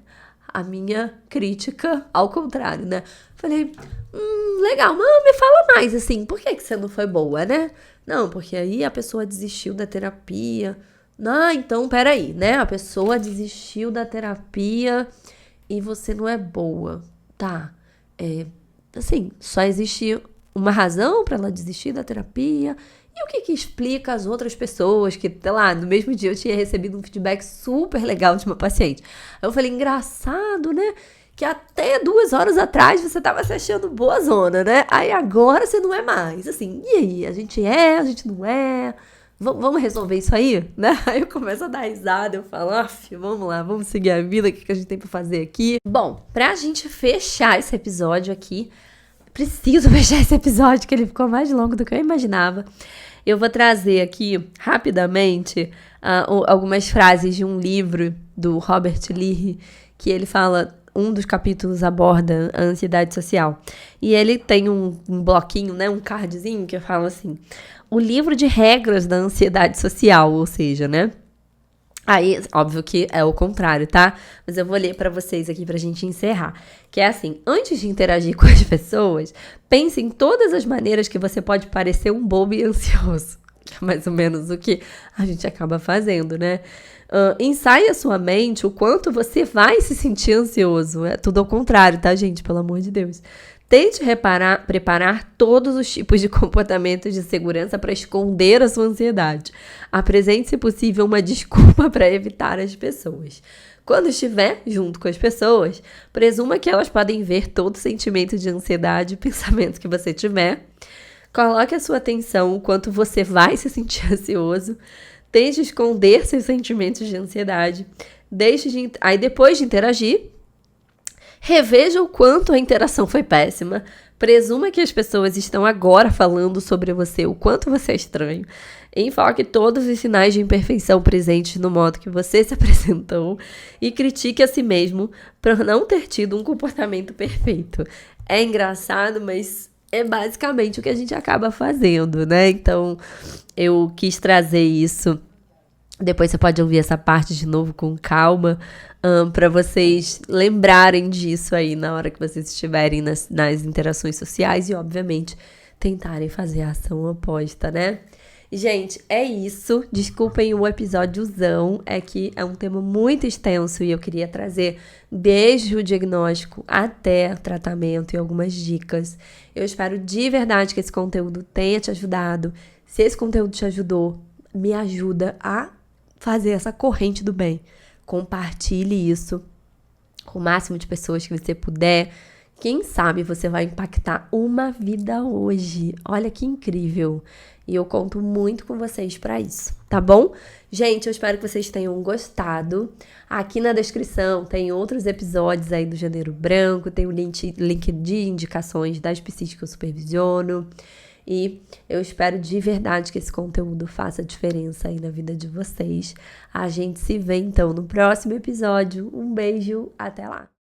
a minha crítica ao contrário, né? Falei, legal, mas me fala mais, assim, por que você não foi boa, né? Não, porque aí a pessoa desistiu da terapia. Então, peraí, né? A pessoa desistiu da terapia e você não é boa. Tá, assim, só existe uma razão pra ela desistir da terapia. E o que explica as outras pessoas que, sei lá, no mesmo dia eu tinha recebido um feedback super legal de uma paciente. Aí eu falei, engraçado, né? Que até 2 horas atrás você tava se achando boa zona, né? Aí agora você não é mais. Assim, e aí? A gente não é? Vamos resolver isso aí, né? Aí eu começo a dar risada, eu falo, vamos lá, vamos seguir a vida, o que a gente tem pra fazer aqui? Bom, pra gente fechar esse episódio aqui, preciso fechar esse episódio, que ele ficou mais longo do que eu imaginava. Eu vou trazer aqui, rapidamente, algumas frases de um livro do Robert Leahy, que ele fala, um dos capítulos aborda a ansiedade social. E ele tem um bloquinho, né, um cardzinho, que fala assim, o livro de regras da ansiedade social, ou seja, né? Aí, óbvio que é o contrário, tá? Mas eu vou ler pra vocês aqui pra gente encerrar. Que é assim, antes de interagir com as pessoas, pense em todas as maneiras que você pode parecer um bobo e ansioso. Que é mais ou menos o que a gente acaba fazendo, né? Ensaie a sua mente o quanto você vai se sentir ansioso. É tudo ao contrário, tá, gente? Pelo amor de Deus. Tente preparar todos os tipos de comportamentos de segurança para esconder a sua ansiedade. Apresente, se possível, uma desculpa para evitar as pessoas. Quando estiver junto com as pessoas, presuma que elas podem ver todo sentimento de ansiedade e pensamento que você tiver. Coloque a sua atenção o quanto você vai se sentir ansioso. Tente esconder seus sentimentos de ansiedade. Aí, depois de interagir, reveja o quanto a interação foi péssima. Presuma que as pessoas estão agora falando sobre você, o quanto você é estranho. Enfoque todos os sinais de imperfeição presentes no modo que você se apresentou e critique a si mesmo por não ter tido um comportamento perfeito. É engraçado, mas é basicamente o que a gente acaba fazendo, né? Então, eu quis trazer isso. Depois você pode ouvir essa parte de novo com calma, para vocês lembrarem disso aí na hora que vocês estiverem nas interações sociais e, obviamente, tentarem fazer a ação oposta, né? Gente, é isso. Desculpem o episódiozão, é que é um tema muito extenso e eu queria trazer desde o diagnóstico até o tratamento e algumas dicas. Eu espero de verdade que esse conteúdo tenha te ajudado. Se esse conteúdo te ajudou, me ajuda a fazer essa corrente do bem. Compartilhe isso com o máximo de pessoas que você puder, Quem sabe você vai impactar uma vida hoje. Olha que incrível. E eu conto muito com vocês para isso, tá bom? Gente, eu espero que vocês tenham gostado. Aqui na descrição tem outros episódios aí do Janeiro Branco, tem o link de indicações das psis que eu supervisiono. E eu espero de verdade que esse conteúdo faça diferença aí na vida de vocês. A gente se vê então no próximo episódio. Um beijo, até lá!